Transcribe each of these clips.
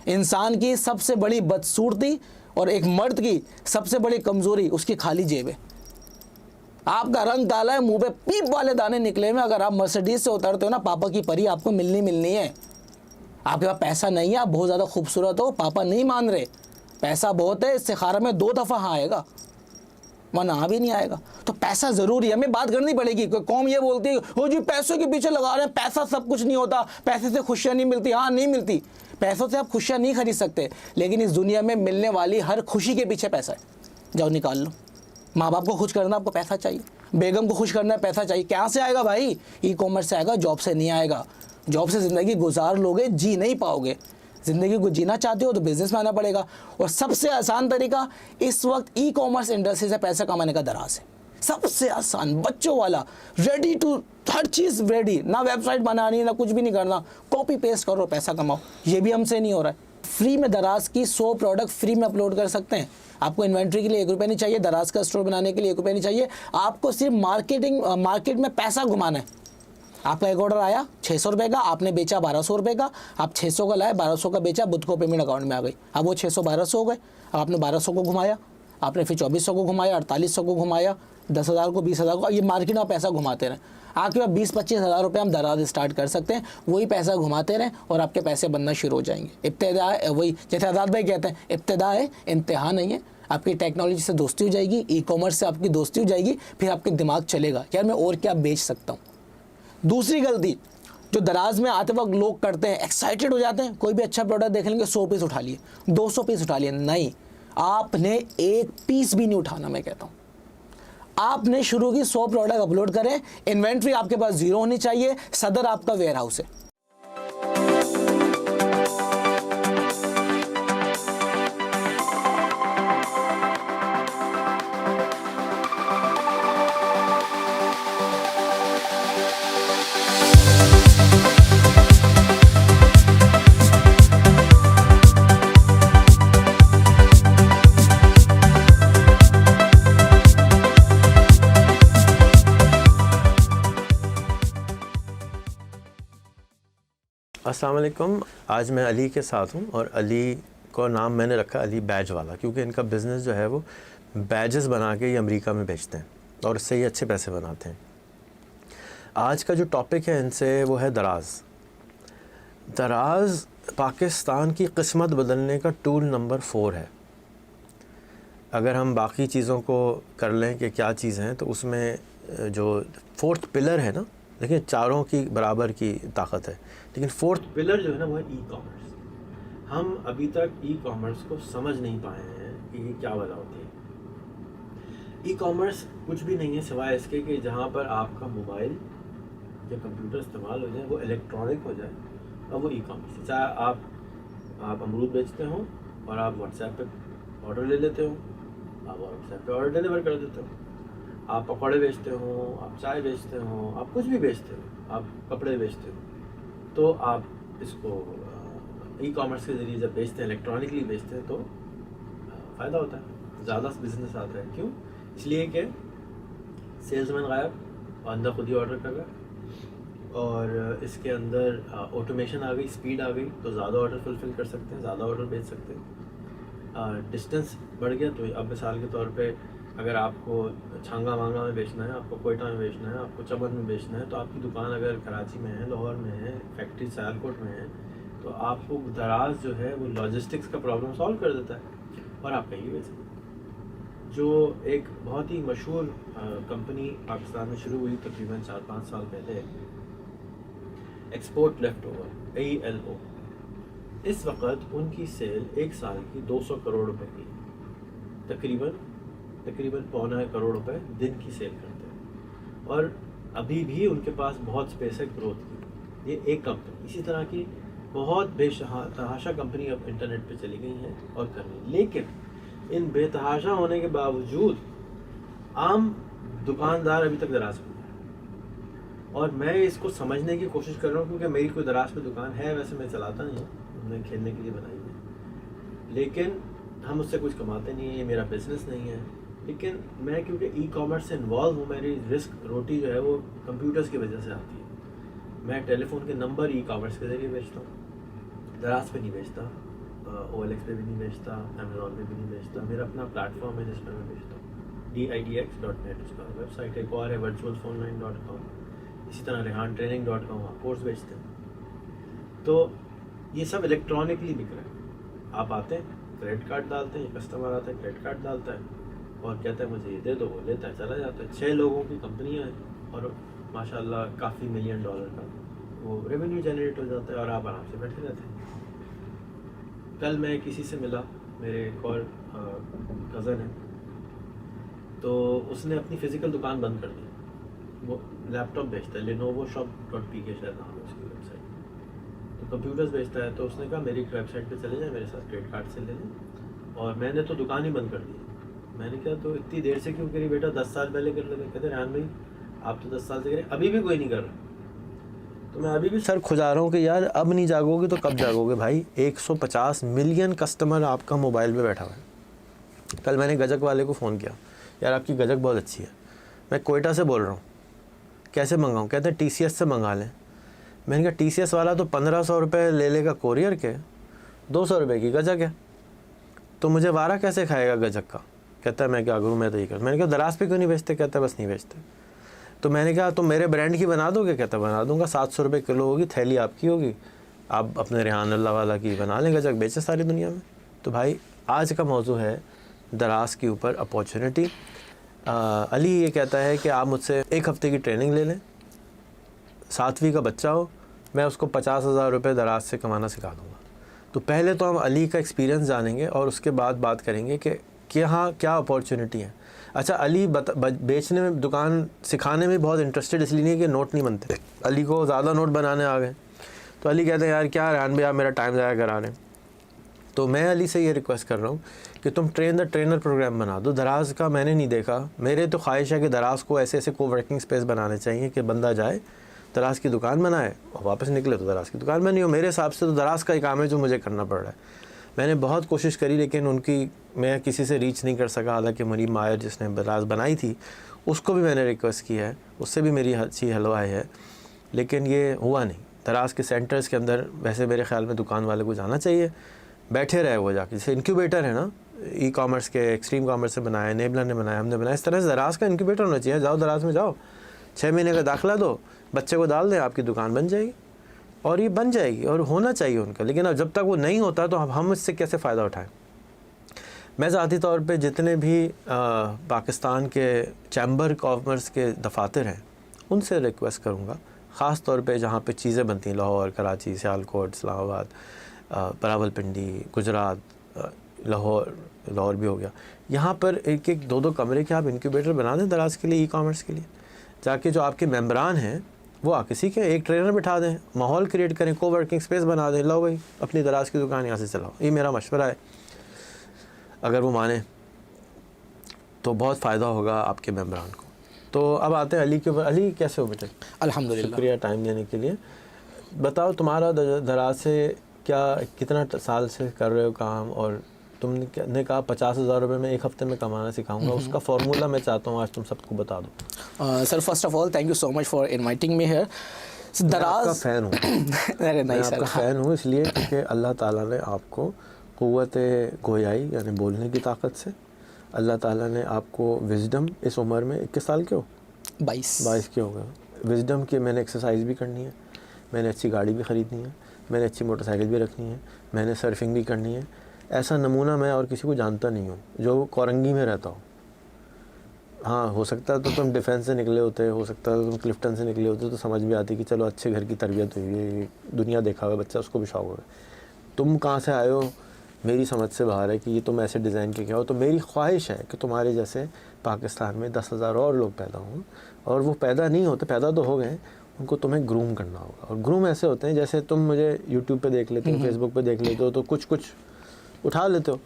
इंसान की सबसे बड़ी बदसूरती और एक मर्द की सबसे बड़ी कमज़ोरी उसकी खाली जेब है। आपका रंग काला है, मुंह पे पीप वाले दाने निकले हुए, अगर आप मर्सिडीज से उतरते हो ना, पापा की परी आपको मिलनी है। आपके पास पैसा नहीं है, आप बहुत ज़्यादा खूबसूरत हो, पापा नहीं मान रहे, पैसा बहुत है, इस्तिखारा में 2 दफ़ा हाँ आएगा, वरना हाँ भी नहीं आएगा। तो पैसा ज़रूरी है, हमें बात करनी पड़ेगी। कोई कौम ये बोलती है हो जी पैसों के पीछे लगा रहे हैं, पैसा सब कुछ नहीं होता, पैसे से खुशियाँ नहीं मिलती। हाँ नहीं मिलती, पैसों से आप खुशियाँ नहीं खरीद सकते, लेकिन इस दुनिया में मिलने वाली हर खुशी के पीछे पैसा है। जाओ निकाल लो। माँ बाप को खुश करना आपको पैसा चाहिए, बेगम को खुश करना पैसा चाहिए। क्या से आएगा भाई? ई कॉमर्स से आएगा, जॉब से नहीं आएगा। जॉब से ज़िंदगी गुजार लोगे, जी नहीं पाओगे। ज़िंदगी को जीना चाहते हो तो बिज़नेस में आना पड़ेगा। और सबसे आसान तरीका इस वक्त ई कॉमर्स इंडस्ट्री से पैसा कमाने का दराज है। सबसे आसान, बच्चों वाला, रेडी टू, हर चीज़ रेडी, ना वेबसाइट बनानी ना कुछ भी नहीं करना, कॉपी पेस्ट करो पैसा कमाओ। ये भी हमसे नहीं हो रहा है। फ्री में दराज की 100 प्रोडक्ट फ्री में अपलोड कर सकते हैं। आपको इन्वेंट्री के लिए 1 रुपया नहीं चाहिए, दराज का स्टोर बनाने के लिए 1 रुपया नहीं चाहिए। आपको सिर्फ मार्केट में पैसा घुमाना है। आपका एक ऑर्डर आया 600 रुपये का, आपने बेचा 1200 रुपये का, आप 600 का लाए, 1200 का बेचा, बुध को पेमेंट अकाउंट में आ गई। अब वो 600 1200 हो गए। अब आपने 1200 को घुमाया, आपने फिर 2400 को घुमाया, 4800 को घुमाया, 10,000 को, 20,000 को। ये मार्केट में पैसा घुमाते रहें। आपके पास 20-25 हज़ार रुपये हम दराज स्टार्ट कर सकते हैं। वही पैसा घुमाते रहें और आपके पैसे बनना शुरू हो जाएंगे। इब्तिदा है, वही जैसे आज़ाद भाई कहते हैं, इब्तिदा है, इंतहा नहीं है। आपकी टेक्नोलॉजी से दोस्ती हो जाएगी, ई कॉमर्स से आपकी दोस्ती हो जाएगी, फिर आपके दिमाग चलेगा यार मैं और क्या बेच सकता हूँ। दूसरी गलती जो दराज में आते वक्त लोग करते हैं, एक्साइटेड हो जाते हैं, कोई भी अच्छा प्रोडक्ट देख लेंगे, 100 पीस उठा लिए, 200 पीस उठा लिए। नहीं, आपने 1 पीस भी नहीं उठाना। मैं कहता हूँ आपने शुरू की 100 प्रोडक्ट अपलोड करें। इन्वेंट्री आपके पास 0 होनी चाहिए। सदर आपका वेयर हाउस है। अस्सलाम वालेकुम। आज मैं अली के साथ हूँ और अली को नाम मैंने रखा अली बैज वाला, क्योंकि इनका बिज़नेस जो है वो बैजेस बना के ये अमेरिका में बेचते हैं और इससे ये अच्छे पैसे बनाते हैं। आज का जो टॉपिक है इनसे वो है दराज। दराज पाकिस्तान की किस्मत बदलने का टूल नंबर 4 है। अगर हम बाकी चीज़ों को कर लें कि क्या चीज़ हैं, तो उसमें जो 4th पिलर है ना, देखिए चारों की बराबर की ताकत है, लेकिन 4th पिलर जो है ना वो है ई कॉमर्स। हम अभी तक ई कॉमर्स को समझ नहीं पाए हैं कि ये क्या वजह होती है। ई कॉमर्स कुछ भी नहीं है सिवाय इसके कि जहाँ पर आपका मोबाइल या कंप्यूटर इस्तेमाल हो जाए, वो इलेक्ट्रॉनिक हो जाए, और वो ई कॉमर्स है। चाहे आप अमरूद बेचते हो और आप व्हाट्सएप पे ऑर्डर ले लेते हो, आप व्हाट्सएप पे ऑर्डर डिलीवर कर देते हो, आप पकौड़े बेचते हो, आप चाय बेचते हो, आप कुछ भी बेचते हो, आप कपड़े बेचते हो, तो आप इसको ई कॉमर्स के ज़रिए जब बेचते हैं, इलेक्ट्रॉनिकली बेचते हैं, तो फ़ायदा होता है, ज़्यादा बिजनेस आता है। क्यों? इसलिए कि सेल्समैन गायब और अंदर खुद ही ऑर्डर कर रहा है, और इसके अंदर ऑटोमेशन आ गई, स्पीड आ गई, तो ज़्यादा ऑर्डर फुलफ़िल कर सकते हैं, ज़्यादा ऑर्डर बेच सकते हैं। डिस्टेंस बढ़ गया, तो अब मिसाल के तौर पे अगर आपको छांगा मांगा में बेचना है, आपको कोयटा में बेचना है, आपको चमन में बेचना है, तो आपकी दुकान अगर कराची में है, लाहौर में है, फैक्ट्री सियालकोट में है, तो आपको दराज जो है वो लॉजिस्टिक्स का प्रॉब्लम सॉल्व कर देता है और आप कहीं बेच सकते हैं। जो एक बहुत ही मशहूर कंपनी पाकिस्तान में शुरू हुई तकरीबन 4-5 साल पहले, एक्सपोर्ट लेफ्ट ओवर, ALO, इस वक्त उनकी सेल एक साल की 200 करोड़ रुपए की, तकरीबन 2.25 करोड़ रुपए दिन की सेल करते हैं, और अभी भी उनके पास बहुत स्पेस है ग्रोथ की। ये एक कंपनी, इसी तरह की बहुत बेतहाशा कंपनी अब इंटरनेट पे चली गई हैं और कर रही हैं, लेकिन इन बेतहाशा होने के बावजूद आम दुकानदार अभी तक दराज में है। और मैं इसको समझने की कोशिश कर रहा हूँ, क्योंकि मेरी कोई दराज पे दुकान है, वैसे मैं चलाता नहीं हूँ, मैंने खेलने के लिए बनाई है, लेकिन हम उससे कुछ कमाते नहीं है, ये मेरा बिजनेस नहीं है। लेकिन मैं क्योंकि ई कॉमर्स से इन्वॉल्व हूँ, मेरी रिस्क रोटी जो है वो कंप्यूटर्स की वजह से आती है। मैं टेलीफोन के नंबर ई कॉमर्स के ज़रिए बेचता हूँ, दराज पे नहीं बेचता, OLX पे भी नहीं बेचता, अमेज़ॉन पे भी नहीं बेचता। मेरा अपना प्लेटफॉर्म है जिसमें मैं बेचता हूँ, DIDX.net उसका वेबसाइट। एक और है virtualphonline.com, इसी तरह rehantraining.com, आप कोर्स बेचते हैं। तो ये सब इलेक्ट्रॉनिकली बिक रहा है। आप आते हैं, क्रेडिट कार्ड डालते हैं, कस्टमर आता है, क्रेडिट कार्ड डालता है और कहता है मुझे ये दे दो, वो लेता है, चला जाता है। 6 लोगों की कंपनियाँ हैं और माशाल्लाह काफ़ी $1 मिलियन का वो रेवेन्यू जनरेट हो जाता है और आप आराम से बैठे रहते हैं। कल मैं किसी से मिला, मेरे एक और कज़न है, तो उसने अपनी फ़िज़िकल दुकान बंद कर दी। वो लैपटॉप बेचता है, lenovoshop.pk शायद नाम है उसकी वेबसाइट, तो कंप्यूटर्स बेचता है। तो उसने कहा मेरी वेबसाइट पे चले जाए, मेरे साथ क्रेडिट कार्ड से ले लें, और मैंने तो दुकान ही बंद कर दी। मैंने कहा तो इतनी देर से क्यों करी बेटा, 10 साल पहले कर लेते। कहते रेहान भाई आप तो 10 साल से करें, अभी भी कोई नहीं कर रहा। तो मैं अभी भी सर खुजा रहा हूँ कि यार अब नहीं जागोगे तो कब जागोगे भाई। 150 मिलियन कस्टमर आपका मोबाइल पे बैठा हुआ है। कल मैंने गजक वाले को फ़ोन किया, यार आपकी गजक बहुत अच्छी है, मैं कोयटा से बोल रहा हूँ, कैसे मंगाऊँ? कहते हैं TCS से मंगा लें। मैंने कहा TCS वाला तो 1500 रुपये ले लेगा कोरियर के, 200 रुपये की गजक है, तो मुझे वारा कैसे खाएगा गजक का? कहता है मैं क्या करूँ, मैं तो ये कर। मैंने कहा दराज पे क्यों नहीं बेचते? कहता है बस नहीं बेचते। तो मैंने कहा तो मेरे ब्रांड की बना दोगे? कहता बना दूंगा, 700 रुपये किलो होगी, थैली आपकी होगी, आप अपने रेहान अल्लाह वाला की बना लें, गजक बेचे सारी दुनिया में। तो भाई आज का मौजू है दराज के ऊपर अपॉर्चुनिटी। अली ये कहता है कि आप मुझसे 1 हफ़्ते की ट्रेनिंग ले लें, 7वीं का बच्चा हो, मैं उसको 50,000 रुपये दराज से कमाना सिखा दूँगा। तो पहले तो हम अली का एक्सपीरियंस जानेंगे और उसके बाद बात करेंगे कि हाँ क्या अपॉर्चुनिटी है। अच्छा, अली बेचने में, दुकान सिखाने में बहुत इंटरेस्टेड इसलिए नहीं कि नोट नहीं बनते, अली को ज़्यादा नोट बनाने आ गए। तो अली कहते हैं यार क्या रेहान भाई आप मेरा टाइम ज़ाया करा रहे हैं। तो मैं अली से ये रिक्वेस्ट कर रहा हूँ कि तुम ट्रेन द ट्रेनर प्रोग्राम बना दो। दराज का मैंने नहीं देखा, मेरे तो ख्वाहिश है कि दराज को ऐसे ऐसे कोवर्किंग स्पेस बनाने चाहिए कि बंदा जाए, दराज की दुकान बनाए और वापस निकले तो दराज की दुकान बनी हो। मेरे हिसाब से तो दराज का ही काम है जो मुझे करना पड़ रहा है। मैंने बहुत कोशिश करी लेकिन मैं किसी से रीच नहीं कर सका। हालांकि मरीम मायर जिसने दराज बनाई थी उसको भी मैंने रिक्वेस्ट की है, उससे भी मेरी अच्छी हलवाई है, लेकिन ये हुआ नहीं। दराज के सेंटर्स के अंदर वैसे मेरे ख्याल में दुकान वाले को जाना चाहिए, बैठे रहे वो जाके, जैसे इंक्यूबेटर है ना ई-कॉमर्स के, एक्सट्रीम कॉमर्स से बनाया, नेबला ने बनाया, हमने बनाया, इस तरह से दराज का इंक्यूबेटर होना चाहिए। जाओ दराज में जाओ, 6 महीने का दाखिला दो, बच्चे को डाल दें, आपकी दुकान बन जाएगी और ये बन जाएगी और होना चाहिए उनका। लेकिन अब जब तक वो नहीं होता तो हम इससे कैसे फ़ायदा उठाएं। मैं ज़ाती तौर पे जितने भी पाकिस्तान के चैम्बर कॉमर्स के दफातर हैं उनसे रिक्वेस्ट करूँगा, ख़ास तौर पे जहाँ पे चीज़ें बनती हैं, लाहौर, कराची, सियालकोट, इस्लामाबाद, रावलपिंडी, गुजरात, लाहौर भी हो गया, यहाँ पर 1-1, 2-2 कमरे के आप इंक्यूबेटर बना दें दराज के लिए, ई-कॉमर्स के लिए, जाके जो आपके मेम्बरान हैं वो आके सीखें, एक ट्रेनर बिठा दें, माहौल क्रिएट करें, कोवर्किंग स्पेस बना दें, लो भाई अपनी दराज की दुकान यहाँ से चलाओ। ये मेरा मशवरा है, अगर वो माने तो बहुत फ़ायदा होगा आपके मेम्बरान को। तो अब आते हैं अली के ऊपर। अली कैसे हो बेटे? अल्हम्दुलिल्लाह। शुक्रिया टाइम देने के लिए। बताओ तुम्हारा दराज से कितना साल से कर रहे हो काम, और तुमने कहा 50,000 रुपये में 1 हफ़्ते में कमाना सिखाऊंगा, उसका फार्मूला मैं चाहता हूँ आज तुम सबको बता दो। Sir first of all thank you so much for inviting me here. दराज का फ़ैन हूँ अरे नहीं सर, आपका फ़ैन हूँ इसलिए क्योंकि अल्लाह ताला ने आपको क़ुव्वत गोयाई यानी बोलने की ताकत से, अल्लाह ताला ने आपको विज़डम, इस उम्र में 21 साल के हो, 22 के हो गए, विज़डम की मैंने एक्सरसाइज भी करनी है, मैंने अच्छी गाड़ी भी ख़रीदनी है, मैंने अच्छी मोटरसाइकिल भी रखनी है, मैंने सर्फिंग भी करनी है। ऐसा नमूना मैं और किसी को जानता नहीं हूँ जो कोरंगी में रहता हो। हाँ, हो सकता है तो तुम डिफेंस से निकले होते, हो सकता है तो तुम क्लिफ्टन से निकले होते तो समझ भी आती कि चलो अच्छे घर की तरबियत हुई है, दुनिया देखा हुआ बच्चा, उसको भी शौक होगा। तुम कहाँ से आए हो मेरी समझ से बाहर है कि ये तुम ऐसे डिज़ाइन के क्या हो। तो मेरी ख्वाहिश है कि तुम्हारे जैसे पाकिस्तान में 10,000 और लोग पैदा हों, और वो पैदा नहीं होते, पैदा तो हो गए, उनको तुम्हें ग्रूम करना होगा। और ग्रूम ऐसे होते हैं जैसे तुम मुझे यूट्यूब पे देख लेते हो, फेसबुक पे देख लेते हो तो कुछ उठा लेते हो,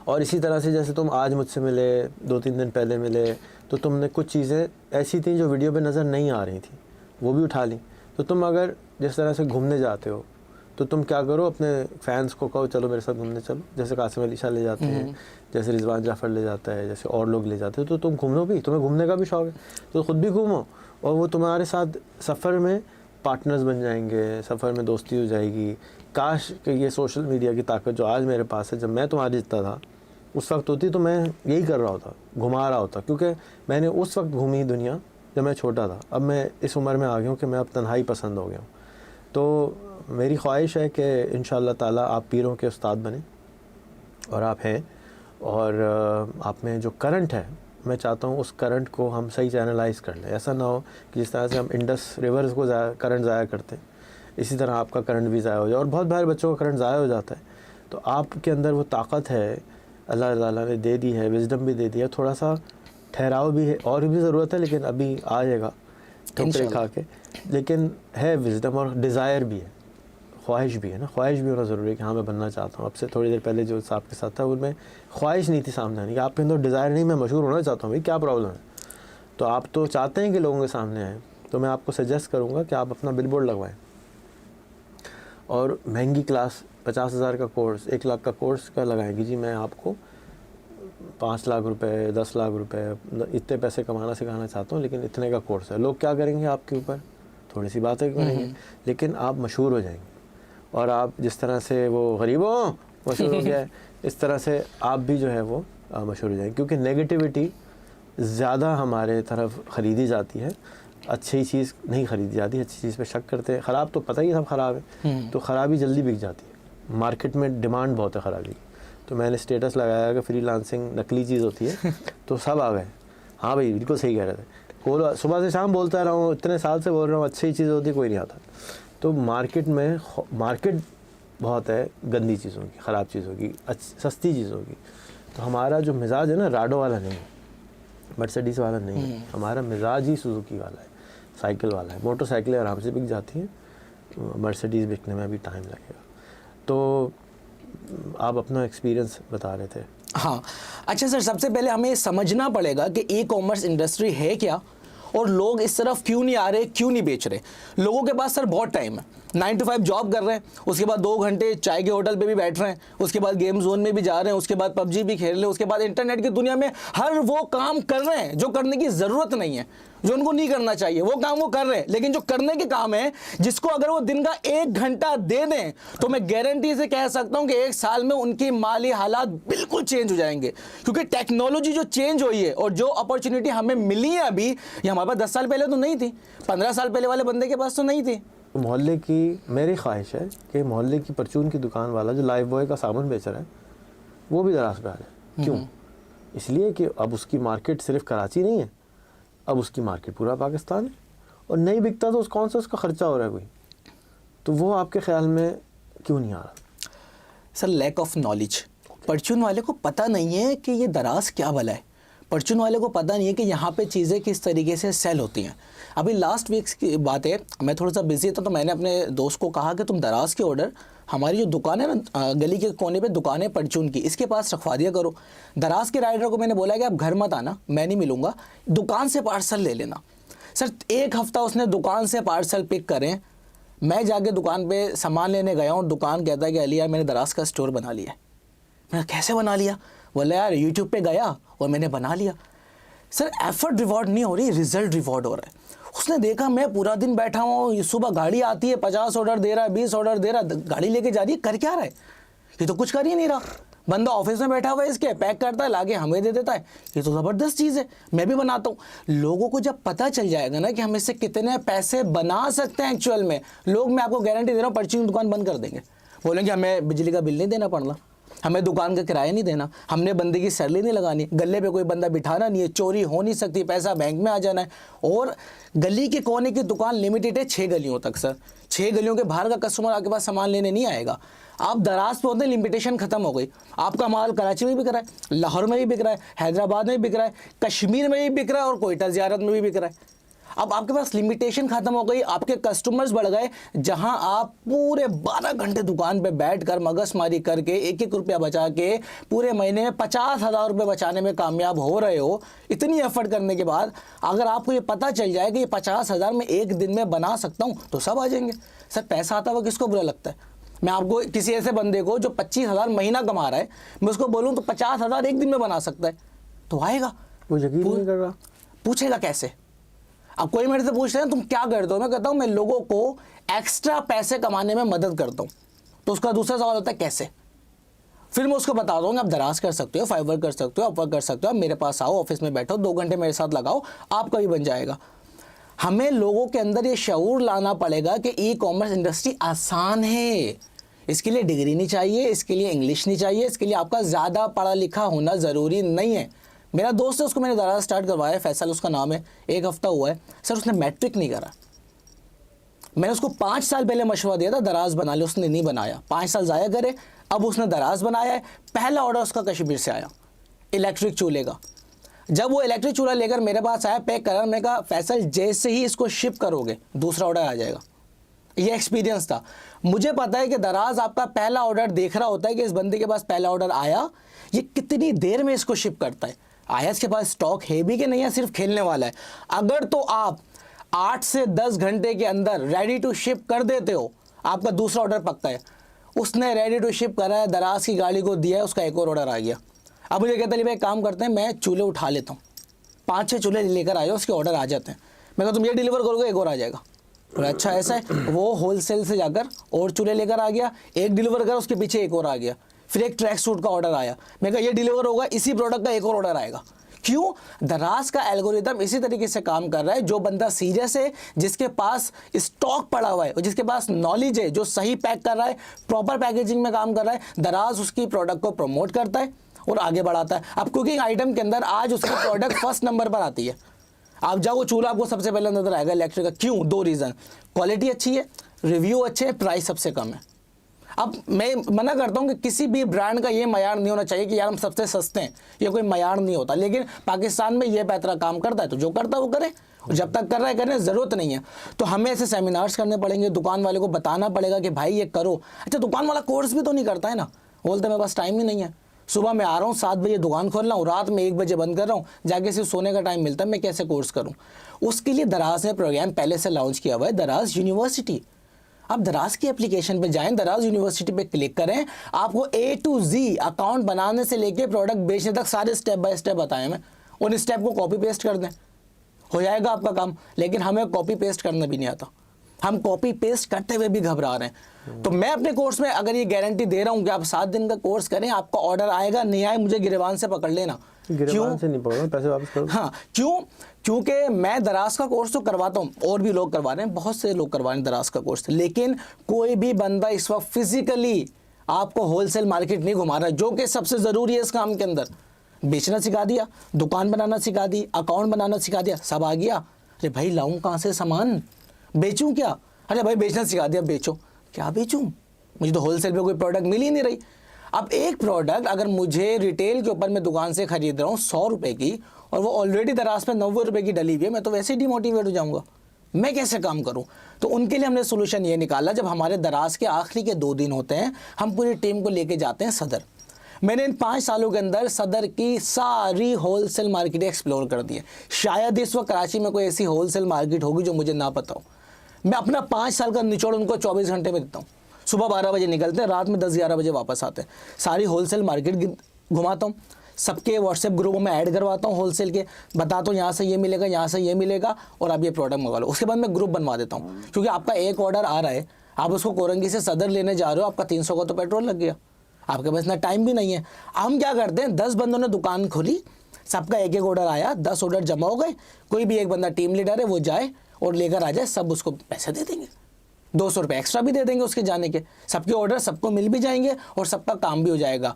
और इसी तरह से जैसे तुम आज मुझसे मिले, 2-3 दिन पहले मिले, तो तुमने कुछ चीज़ें ऐसी थी जो वीडियो पे नज़र नहीं आ रही थी, वो भी उठा ली। तो तुम अगर जिस तरह से घूमने जाते हो तो तुम क्या करो, अपने फैंस को कहो चलो मेरे साथ घूमने चलो, जैसे कासिम अली शाह ले जाते हैं, जैसे रिजवान जाफ़र ले जाता है, जैसे और लोग ले जाते हैं, तो तुम घूमो भी, तुम्हें घूमने का भी शौक़ है तो ख़ुद भी घूमो, और वो तुम्हारे साथ सफ़र में पार्टनर्स बन जाएंगे, सफ़र में दोस्ती हो जाएगी। काश कि ये सोशल मीडिया की ताकत जो आज मेरे पास है, जब मैं तुम्हारे जितना था उस वक्त होती तो मैं यही कर रहा होता, घुमा रहा होता, क्योंकि मैंने उस वक्त घूमी दुनिया जब मैं छोटा था। अब मैं इस उम्र में आ गया हूँ कि मैं अब तन्हाई पसंद हो गया हूँ। तो मेरी ख्वाहिश है कि इंशाअल्लाह ताला आप पीरों के उस्ताद बने, और आप हैं, और आप में जो करंट है मैं चाहता हूँ उस करंट को हम सही चैनलाइज कर लें। ऐसा ना हो कि जिस तरह से हम इंडस रिवर्स को करंट ज़ाया करते हैं, इसी तरह आपका करंट भी ज़ाया हो जाए, और बहुत बार बच्चों का करंट ज़ाया हो जाता है। तो आपके अंदर वो ताकत है, अल्लाह ताला ने दे दी है, विजडम भी दे दी है, थोड़ा सा ठहराव भी है, और भी ज़रूरत है, लेकिन अभी आ जाएगा ठोकरे खा के। लेकिन है विजडम, और डिज़ायर भी है, ख्वाहिश भी है ना। ख्वाहिश भी होना ज़रूरी है कि हाँ मैं बनना चाहता हूँ। अब से थोड़ी देर पहले जो साहब के साथ था उनमें ख्वाहिश नहीं थी सामने आने की, आपके अंदर डिज़ायर नहीं मैं मशहूर होना चाहता हूँ, भाई क्या प्रॉब्लम है। तो आप तो चाहते हैं कि लोगों के सामने आए, तो मैं आपको सजेस्ट करूँगा कि आप अपना बिलबोर्ड लगवाएं, और महंगी क्लास 50,000 का कोर्स, 1 लाख का कोर्स का लगाएंगे जी मैं आपको 5 लाख रुपए, 10 लाख रुपए, इतने पैसे कमाना सिखाना चाहता हूँ, लेकिन इतने का कोर्स है। लोग क्या करेंगे आपके ऊपर, थोड़ी सी बातें करेंगे, लेकिन आप मशहूर हो जाएंगे। और आप जिस तरह से वो गरीबों मशहूर हो गया है, इस तरह से आप भी जो है वो मशहूर हो जाएंगे। क्योंकि नेगेटिविटी ज़्यादा हमारे तरफ ख़रीदी जाती है, अच्छी चीज़ नहीं ख़रीदी जाती, अच्छी चीज़ पे शक करते हैं। ख़राब तो पता ही सब ख़राब है, तो ख़राबी जल्दी बिक जाती है, मार्केट में डिमांड बहुत है ख़राबी की। तो मैंने स्टेटस लगाया कि फ्रीलांसिंग नकली चीज़ होती है, तो सब आ गए, हाँ भाई बिल्कुल सही कह रहे थे। को सुबह से शाम बोलता रहा हूँ, इतने साल से बोल रहा हूँ, अच्छी चीज़ होती कोई नहीं आता। तो मार्केट बहुत है गंदी चीज़ों की, ख़राब चीज़ों की, सस्ती चीज़ों की। तो हमारा जो मिजाज है ना, राडो वाला नहीं है, मर्सिडीज़ वाला नहीं है, हमारा मिजाज ही सुजुकी वाला है, साइकिल वाला है। मोटरसाइकिलें आराम से बिक जाती हैं, मर्सिडीज़ बिकने में भी टाइम लगेगा। तो आप अपना एक्सपीरियंस बता रहे थे। हाँ, अच्छा सर, सबसे पहले हमें समझना पड़ेगा कि ई कॉमर्स इंडस्ट्री है क्या, और लोग इस तरफ क्यों नहीं आ रहे, क्यों नहीं बेच रहे। लोगों के पास सर बहुत टाइम है, 9 to 5 जॉब कर रहे हैं, उसके बाद 2 घंटे चाय के होटल पे भी बैठ रहे हैं, उसके बाद गेम जोन में भी जा रहे हैं, उसके बाद पबजी भी खेल रहे हैं, उसके बाद इंटरनेट की दुनिया में हर वो काम कर रहे हैं जो करने की ज़रूरत नहीं है, जो उनको नहीं करना चाहिए, वो काम वो कर रहे हैं। लेकिन जो करने के काम है, जिसको अगर वो दिन का 1 घंटा दे दें, तो मैं गारंटी से कह सकता हूं कि 1 साल में उनकी माली हालात बिल्कुल चेंज हो जाएंगे। क्योंकि टेक्नोलॉजी जो चेंज हुई है, और जो अपॉर्चुनिटी हमें मिली है अभी, ये हमारे पास 10 साल पहले तो नहीं थी, 15 साल पहले वाले बंदे के पास तो नहीं थी। मोहल्ले की मेरी ख्वाहिश है कि मोहल्ले की परचून की दुकान वाला जो लाइफ बॉय का सामान बेच रहा है, वो भी दराज पे आ जाए। क्यों? इसलिए कि अब उसकी मार्केट सिर्फ कराची नहीं है, अब उसकी मार्केट पूरा पाकिस्तान है, और नहीं बिकता तो कौन सा उसका खर्चा हो रहा है कोई। तो वो आपके ख्याल में क्यों नहीं आ रहा? Sir, lack of knowledge. परचून वाले को पता नहीं है कि ये दराज क्या भला है, परचून वाले को पता नहीं है कि यहाँ पे चीज़ें किस तरीके से सेल होती हैं। अभी लास्ट वीक्स की बात है, मैं थोड़ा सा बिजी था, तो मैंने अपने दोस्त को कहा कि तुम दराज के ऑर्डर हमारी जो दुकान है ना, गली के कोने पे दुकान है परचून की, इसके पास रखवा दिया करो। दराज के राइडर को मैंने बोला कि आप घर मत आना, मैं नहीं मिलूँगा, दुकान से पार्सल ले लेना। सर 1 हफ्ता उसने दुकान से पार्सल पिक करें, मैं जाके दुकान पे सामान लेने गया हूँ, दुकान कहता है कि अली यार मैंने दराज का स्टोर बना लिया है। मैंने कैसे बना लिया? बोला यार यूट्यूब पे गया और मैंने बना लिया। सर एफर्ट रिवॉर्ड नहीं हो रही, रिजल्ट रिवॉर्ड हो रहा है। उसने देखा मैं पूरा दिन बैठा हूँ, सुबह गाड़ी आती है, 50 ऑर्डर दे रहा है, 20 ऑर्डर दे रहा है, गाड़ी लेके जा रही है, कर क्या रहा है? ये तो कुछ कर ही नहीं रहा। बंदा ऑफिस में बैठा हुआ है, इसके पैक करता है, लाके हमें दे देता है। ये तो ज़बरदस्त चीज़ है, मैं भी बनाता हूँ। लोगों को जब पता चल जाएगा ना कि हम इससे कितने पैसे बना सकते हैं एक्चुअल में, लोग, मैं आपको गारंटी दे रहा हूँ, परचून की दुकान बंद कर देंगे। बोलेंगे हमें बिजली का बिल नहीं देना पड़ना, हमें दुकान का किराया नहीं देना, हमने बंदे की सैलरी नहीं लगानी, गले पे कोई बंदा बिठाना नहीं है, चोरी हो नहीं सकती, पैसा बैंक में आ जाना है। और गली के कोने की दुकान लिमिटेड है 6 गलियों तक। सर 6 गलियों के बाहर का कस्टमर आपके पास सामान लेने नहीं आएगा। आप दराज पे होते हैं, लिमिटेशन खत्म हो गई। आपका माल कराची में भी बिक रहा है, लाहौर में भी बिक रहा है, हैदराबाद में भी बिक रहा है, कश्मीर में भी बिक रहा है, और कोयटा ज़ियारत में भी बिक रहा है। अब आपके पास लिमिटेशन खत्म हो गई, आपके कस्टमर्स बढ़ गए। जहां आप पूरे 12 घंटे दुकान पे बैठकर मगजमारी करके 1-1 रुपया बचा के पूरे महीने में 50,000 रुपये बचाने में कामयाब हो रहे हो, इतनी एफर्ट करने के बाद अगर आपको ये पता चल जाए कि ये 50,000 में 1 दिन में बना सकता हूँ, तो सब आ जाएंगे। सर पैसा आता हुआ किसको बुरा लगता है? मैं आपको किसी ऐसे बंदे को जो 25,000 महीना कमा रहा है, मैं उसको बोलूँ तो 50,000 1 दिन में बना सकता है, तो आएगा। वो यकीन नहीं कर रहा, पूछेगा कैसे? अब कोई मेरे से पूछ रहे हैं तुम क्या करते हो, मैं कहता हूँ मैं लोगों को एक्स्ट्रा पैसे कमाने में मदद करता हूँ। तो उसका दूसरा सवाल होता है कैसे, फिर मैं उसको बता दूंगा आप दराज कर सकते हो, फाइवर कर सकते हो, अपवर्क कर सकते हो, आप मेरे पास आओ, ऑफिस में बैठो, 2 घंटे मेरे साथ लगाओ, आपका भी बन जाएगा। हमें लोगों के अंदर ये शऊर लाना पड़ेगा कि ई कॉमर्स इंडस्ट्री आसान है। इसके लिए डिग्री नहीं चाहिए, इसके लिए इंग्लिश नहीं चाहिए, इसके लिए आपका ज़्यादा पढ़ा लिखा होना ज़रूरी नहीं है। मेरा दोस्त है, उसको मैंने दराज स्टार्ट करवाया, फैसल उसका नाम है, 1 हफ्ता हुआ है सर, उसने मैट्रिक नहीं करा। मैंने उसको 5 साल पहले मशवरा दिया था दराज बना ले, उसने नहीं बनाया, 5 साल ज़ाया करे। अब उसने दराज बनाया है। पहला ऑर्डर उसका कश्मीर से आया इलेक्ट्रिक चूल्हे का। जब वो इलेक्ट्रिक चूल्हा लेकर मेरे पास आया पैक करा, मैं कहा फैसल जैसे ही इसको शिप करोगे दूसरा ऑर्डर आ जाएगा। ये एक्सपीरियंस था। मुझे पता है कि दराज आपका पहला ऑर्डर देख रहा होता है कि इस बंदे के पास पहला ऑर्डर आया, ये कितनी देर में इसको शिप करता है, आया इसके पास स्टॉक है भी कि नहीं है, सिर्फ खेलने वाला है। अगर तो आप 8 से 10 घंटे के अंदर रेडी टू शिप कर देते हो, आपका दूसरा ऑर्डर पक्का है। उसने रेडी टू शिप करा है, दराज की गाड़ी को दिया है, उसका एक और ऑर्डर आ गया। अब मुझे कहता है भाई काम करते हैं, मैं चूल्हे उठा लेता हूँ, 5-6 चूल्हे लेकर आए, उसके ऑर्डर आ जाते हैं। मैं कहा तुम ये डिलीवर करोगे, एक और आ जाएगा। बोला अच्छा ऐसा है। वो होलसेल से जाकर और चूल्हे लेकर आ गया, एक डिलीवर कर, उसके पीछे एक और आ गया। फिर एक ट्रैक सूट का ऑर्डर आया, मैं कहा ये डिलीवर होगा, इसी प्रोडक्ट का एक और ऑर्डर आएगा। क्यों? दराज का एल्गोरिदम इसी तरीके से काम कर रहा है। जो बंदा सीरियस है, जिसके पास स्टॉक पड़ा हुआ है और जिसके पास नॉलेज है, जो सही पैक कर रहा है, प्रॉपर पैकेजिंग में काम कर रहा है, दराज उसकी प्रोडक्ट को प्रमोट करता है और आगे बढ़ाता है। अब कुकिंग आइटम के अंदर आज उसकी प्रोडक्ट फर्स्ट नंबर पर आती है। आप जाओ चूल्हा आपको सबसे पहले नजर आएगा इलेक्ट्रिक का। क्यों? 2 रीज़न, क्वालिटी अच्छी है, रिव्यू अच्छे हैं, प्राइस सबसे कम है। अब मैं मना करता हूं कि किसी भी ब्रांड का ये मयार नहीं होना चाहिए कि यार हम सबसे सस्ते हैं, ये कोई मयार नहीं होता। लेकिन पाकिस्तान में ये पैतरा काम करता है तो जो करता है वो करे, और जब तक कर रहा है करने ज़रूरत नहीं है। तो हमें ऐसे सेमिनार्स करने पड़ेंगे, दुकान वाले को बताना पड़ेगा कि भाई ये करो। अच्छा दुकान वाला कोर्स भी तो नहीं करता है ना, बोलते मेरे पास टाइम ही नहीं है, सुबह मैं आ रहा हूँ 7 बजे दुकान खोल रहा हूँ, रात में 1 बजे बंद कर रहा हूँ, जाके सिर्फ सोने का टाइम मिलता है, मैं कैसे कोर्स करूँ? उसके लिए दराज ने प्रोग्राम पहले से लॉन्च किया हुआ है, दराज यूनिवर्सिटी। आप दराज की एप्लीकेशन पे जाएं, दराज यूनिवर्सिटी पे क्लिक करें, आपको A to Z अकाउंट बनाने से लेके प्रोडक्ट बेचने तक सारे स्टेप बाय स्टेप बताएं मैं। उन स्टेप को कॉपी पेस्ट कर दें, हो जाएगा आपका काम। लेकिन हमें कॉपी पेस्ट करना भी नहीं आता, हम कॉपी पेस्ट करते हुए भी घबरा रहे हैं। तो मैं अपने कोर्स में अगर ये गारंटी दे रहा हूँ कि आप 7 दिन का कोर्स करें, आपका ऑर्डर आएगा, नहीं आए मुझे गिरबान से पकड़ लेना। गिरबान से नहीं पकड़ो, पैसे वापस करो। हाँ क्यों? क्योंकि मैं दराज का कोर्स तो करवाता हूँ, और भी लोग करवा रहे हैं, बहुत से लोग करवा रहे हैं दराज का कोर्स, लेकिन कोई भी बंदा इस वक्त फिजिकली आपको होलसेल मार्केट नहीं घुमा रहा है, जो कि सबसे ज़रूरी है इस काम के अंदर। बेचना सिखा दिया, दुकान बनाना सिखा दी, अकाउंट बनाना सिखा दिया, सब आ गया। अरे भाई लाऊं कहाँ से सामान, बेचूं क्या? अरे भाई बेचना सिखा दिया, बेचो। क्या बेचूं? मुझे तो होलसेल पे कोई प्रोडक्ट मिल ही नहीं रही। अब एक प्रोडक्ट अगर मुझे रिटेल के ऊपर मैं दुकान से खरीद रहा हूँ 100 रुपये की, और वो ऑलरेडी दराज पे 90 रुपये की डली हुई है, मैं तो वैसे ही डिमोटिवेट हो जाऊँगा, मैं कैसे काम करूँ? तो उनके लिए हमने सोल्यूशन ये निकाला, जब हमारे दराज के आखिरी के 2 दिन होते हैं, हम पूरी टीम को लेके जाते हैं सदर। मैंने इन 5 सालों के अंदर सदर की सारी होलसेल मार्केट एक्सप्लोर कर दी है। शायद इस वक्त कराची में कोई ऐसी होलसेल मार्केट होगी जो मुझे ना पता हो। मैं अपना 5 साल का निचोड़ उनको 24 घंटे में देता हूँ। सुबह 12 बजे निकलते हैं, रात में 10-11 बजे वापस आते हैं। सारी होलसेल मार्केट घुमाता हूँ, सबके व्हाट्सएप ग्रुपों में ऐड करवाता हूँ, होलसेल के बताता हूँ यहाँ से ये मिलेगा, यहाँ से ये मिलेगा, और आप ये प्रोडक्ट मंगा लो। उसके बाद मैं ग्रुप बनवा देता हूँ, क्योंकि आपका एक ऑर्डर आ रहा है, आप उसको कोरंगी से सदर लेने जा रहे हो, आपका 300 का तो पेट्रोल लग गया, आपके पास इतना टाइम भी नहीं है। हम क्या करते हैं, 10 बंदों ने दुकान खोली, सबका एक ऑर्डर आया, 10 ऑर्डर जमा हो गए, कोई भी एक बंदा टीम लीडर है वो जाए और लेकर आ जाए, सब उसको पैसे दे देंगे, 200 रुपये एक्स्ट्रा भी दे देंगे उसके जाने के, सबके ऑर्डर सबको मिल भी जाएंगे और सबका काम भी हो जाएगा।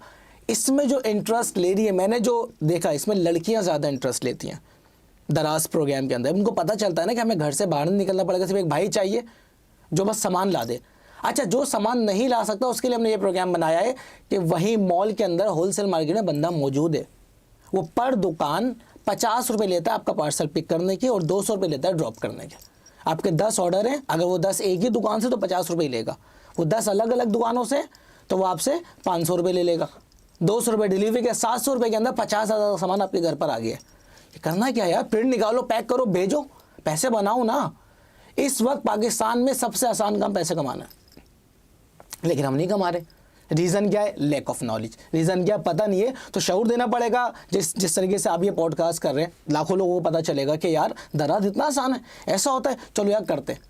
इसमें जो इंटरेस्ट ले रही है, मैंने जो देखा इसमें लड़कियां ज़्यादा इंटरेस्ट लेती हैं दराज प्रोग्राम के अंदर। उनको पता चलता है ना कि हमें घर से बाहर नहीं निकलना पड़ेगा, सिर्फ एक भाई चाहिए जो बस सामान ला दे। अच्छा जो सामान नहीं ला सकता उसके लिए हमने ये प्रोग्राम बनाया है कि वहीं मॉल के अंदर होलसेल मार्केट में बंदा मौजूद है, वो पर दुकान 50 रुपये लेता है आपका पार्सल पिक करने के और 200 रुपये लेता है ड्रॉप करने के। आपके 10 ऑर्डर हैं, अगर वो 10 एक ही दुकान से तो 50 रुपये लेगा, वो 10 अलग अलग दुकानों से तो वो आपसे 500 रुपये ले लेगा। 200 रुपये डिलीवरी के, 700 रुपये के अंदर 50,000 का सामान आपके घर पर आ गया। ये करना क्या यार, प्रिंट निकालो, पैक करो, भेजो, पैसे बनाओ ना। इस वक्त पाकिस्तान में सबसे आसान काम पैसे कमाना है, लेकिन हम नहीं कमा रहे रीज़न क्या है? Lack of knowledge. रीज़न क्या? पता नहीं है। तो शऊर देना पड़ेगा। जिस तरीके से आप ये पॉडकास्ट कर रहे हैं, लाखों लोगों को पता चलेगा कि यार दराज इतना आसान है, ऐसा होता है, चलो यार करते हैं।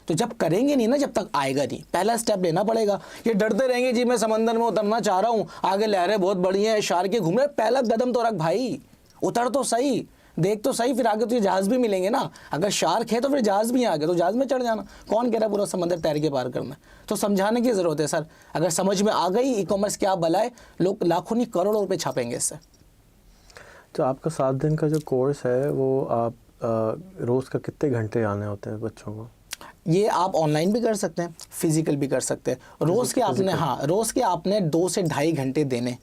तो जब करेंगे नहीं ना, जब तक आएगा नहीं, पहला स्टेप लेना पड़ेगा। ये डरते रहेंगे जी मैं समंदर में उतरना चाह रहा हूँ, आगे लहरें बहुत बड़ी हैं, शार्क घूम रहे, पहला कदम तो रख भाई, उतर तो सही, देख तो सही, फिर आगे तुझे जहाज़ भी मिलेंगे ना। अगर शार्क है तो फिर जहाज़ भी आगे, तो जहाज़ में चढ़ जाना। कौन कह रहा है पूरा समंदर तैर के पार करना है? तो समझाने की ज़रूरत है सर। अगर समझ में आ गई ई कॉमर्स क्या भला है, लोग लाखों नहीं करोड़ों रुपये छापेंगे इससे। तो आपका 7 दिन का जो कोर्स है वो आप रोज़ का कितने घंटे आने होते हैं बच्चों को? ये आप ऑनलाइन भी कर सकते हैं, फिजिकल भी कर सकते हैं। रोज़ के आपने, हाँ, रोज़ के आपने 2 से ढाई घंटे देने,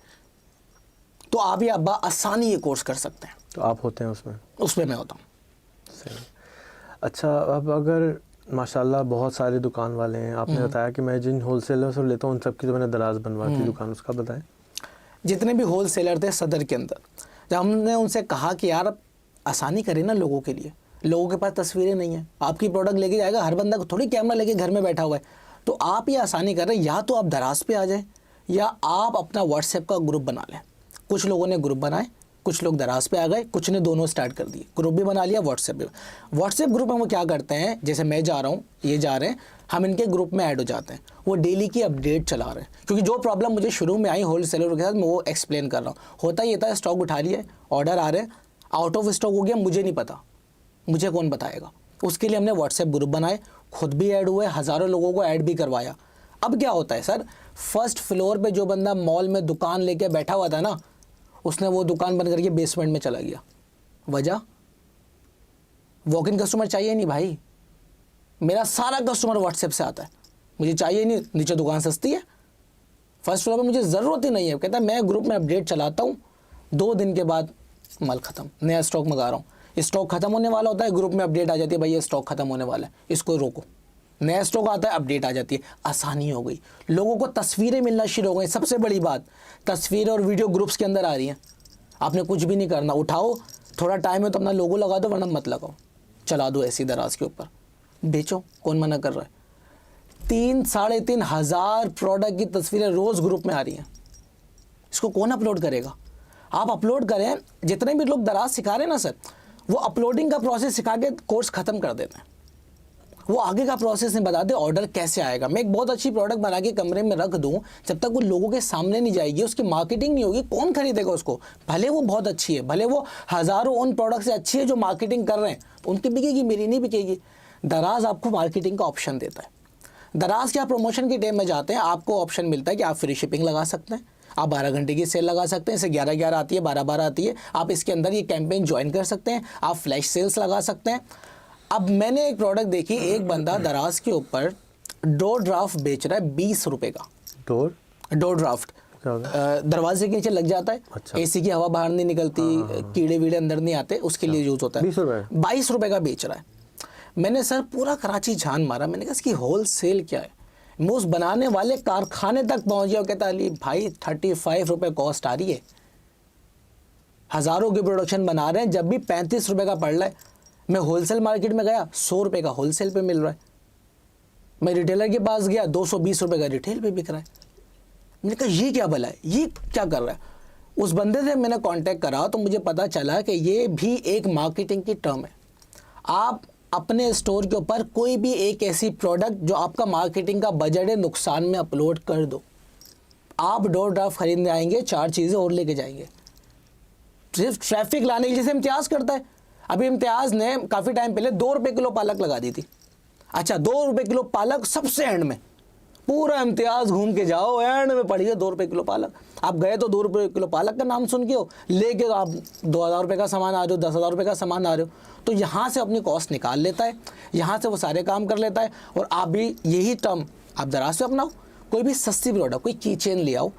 तो आप ये अब्बा आसानी ये कोर्स कर सकते हैं। तो आप होते हैं उसमें मैं होता हूँ। सही। अच्छा, अब अगर माशाल्लाह बहुत सारे दुकान वाले हैं, आपने बताया कि मैं जिन होलसेलर से लेता हूँ उन सब की तो मैंने दराज बनवा की दुकान, उसका बताएं। जितने भी होलसेलर थे सदर के अंदर, जब हमने उनसे कहा कि यार आसानी करें ना लोगों के लिए, लोगों के पास तस्वीरें नहीं है, आपकी प्रोडक्ट लेके जाएगा, हर बंदा थोड़ी कैमरा लेके घर में बैठा हुआ है, तो आप ये आसानी कर रहे हैं, या तो आप दराज पे आ जाएं या आप अपना व्हाट्सएप का ग्रुप बना लें। कुछ लोगों ने ग्रुप बनाए, कुछ लोग दराज पे आ गए, कुछ ने दोनों स्टार्ट कर दिए, ग्रुप भी बना लिया, व्हाट्सएप भी। व्हाट्सएप ग्रुप में वो क्या करते हैं, जैसे मैं जा रहा हूँ, ये जा रहे हैं, हम इनके ग्रुप में ऐड हो जाते हैं, वो डेली की अपडेट चला रहे हैं। क्योंकि जो प्रॉब्लम मुझे शुरू में आई होलसेलर के साथ, मैं वो एक्सप्लेन कर रहा हूँ। होता ये था, स्टॉक उठा लिया, ऑर्डर आ रहे हैं, आउट ऑफ स्टॉक हो गया, मुझे नहीं पता, मुझे कौन बताएगा। उसके लिए हमने व्हाट्सएप ग्रुप बनाए, खुद भी ऐड हुए, हज़ारों लोगों को ऐड भी करवाया। अब क्या होता है सर, फर्स्ट फ्लोर पे जो बंदा मॉल में दुकान लेके बैठा हुआ था ना, उसने वो दुकान बंद करके बेसमेंट में चला गया। वजह, वॉक इन कस्टमर चाहिए नहीं भाई, मेरा सारा कस्टमर व्हाट्सएप से आता है, मुझे चाहिए नहीं, नीचे दुकान सस्ती है, फर्स्ट फ्लोर पे मुझे ज़रूरत ही नहीं है। कहता है मैं ग्रुप में अपडेट चलाता हूँ, 2 दिन के बाद माल ख़त्म, नया स्टॉक मंगा रहा हूँ, स्टॉक ख़त्म होने वाला होता है, ग्रुप में अपडेट आ जाती है, भाई ये स्टॉक ख़त्म होने वाला है, इसको रोको। नया स्टॉक आता है, अपडेट आ जाती है, आसानी हो गई। लोगों को तस्वीरें मिलना शुरू हो गई। सबसे बड़ी बात, तस्वीरें और वीडियो ग्रुप्स के अंदर आ रही हैं। आपने कुछ भी नहीं करना, उठाओ, थोड़ा टाइम है तो अपना लोगो लगा दो, वरना मत लगाओ, चला दो ऐसी दराज के ऊपर, बेचो, कौन मना कर रहा है। 3-3.5 हज़ार प्रोडक्ट की तस्वीरें रोज़ ग्रुप में आ रही हैं, इसको कौन अपलोड करेगा? आप अपलोड करें। जितने भी लोग दराज सिखा रहे हैं ना सर, वो अपलोडिंग का प्रोसेस सिखा के कोर्स ख़त्म कर देते हैं, वो आगे का प्रोसेस नहीं बताते, ऑर्डर कैसे आएगा। मैं एक बहुत अच्छी प्रोडक्ट बना के कमरे में रख दूं, जब तक वो लोगों के सामने नहीं जाएगी, उसकी मार्केटिंग नहीं होगी, कौन खरीदेगा उसको? भले वो बहुत अच्छी है, भले वो हज़ारों उन प्रोडक्ट से अच्छी है जो मार्केटिंग कर रहे हैं, उनकी बिकेगी, मेरी नहीं बिकेगी। दराज आपको मार्केटिंग का ऑप्शन देता है। दराज के आप प्रमोशन के टाइम में जाते हैं, आपको ऑप्शन मिलता है कि आप फ्री शिपिंग लगा सकते हैं, आप 12 घंटे की सेल लगा सकते हैं, इसे 11-11 आती है, 12-12 आती है, आप इसके अंदर ये कैंपेन ज्वाइन कर सकते हैं, आप फ्लैश सेल्स लगा सकते हैं। अब मैंने एक प्रोडक्ट देखी, एक बंदा दराज के ऊपर डोर ड्राफ्ट बेच रहा है 20 रुपये का। डोर ड्राफ्ट दरवाजे के नीचे लग जाता है। अच्छा। एसी की हवा बाहर नहीं निकलती, कीड़े वीड़े अंदर नहीं आते, उसके लिए यूज़ होता है। 22 रुपये का बेच रहा है। मैंने सर पूरा कराची छान मारा, मैंने कहा इसकी होल सेल क्या है। मैं उस बनाने वाले कारखाने तक पहुँच गया, कहता अली भाई 35 रुपये कॉस्ट आ रही है, हज़ारों की प्रोडक्शन बना रहे हैं, जब भी 35 रुपये का पड़ रहा है। मैं होलसेल मार्केट में गया, 100 रुपये का होलसेल पे मिल रहा है। मैं रिटेलर के पास गया, 220 रुपये का रिटेल पे बिक रहा है। मैंने कहा ये क्या भला है, ये क्या कर रहा है। उस बंदे से मैंने कांटेक्ट करा तो मुझे पता चला कि ये भी एक मार्केटिंग की टर्म है। आप अपने स्टोर के ऊपर कोई भी एक ऐसी प्रोडक्ट जो आपका मार्केटिंग का बजट है, नुकसान में अपलोड कर दो। आप डोर ड्राफ्ट खरीदने आएंगे, 4 चीज़ें और लेके जाएंगे। सिर्फ ट्रैफिक लाने के लिए, जैसे इम्तियाज़ करता है। अभी इम्तियाज़ ने काफ़ी टाइम पहले 2 रुपये किलो पालक लगा दी थी। अच्छा, 2 रुपये किलो पालक सबसे एंड में, पूरा इम्तियाज़ घूम के जाओ, एंड में पड़ी है 2 रुपये किलो पालक। आप गए तो 2 रुपये किलो पालक का नाम सुन के हो, लेके तो आप 2000 रुपये का सामान आ रहे हो, 10,000 रुपये का सामान आ रहे हो। तो यहाँ से अपनी कॉस्ट निकाल लेता है, यहाँ से वो सारे काम कर लेता है। और आप भी यही टर्म आप दराज से अपनाओ। कोई भी सस्ती प्रोडक्ट, कोई की चेन ले आओ,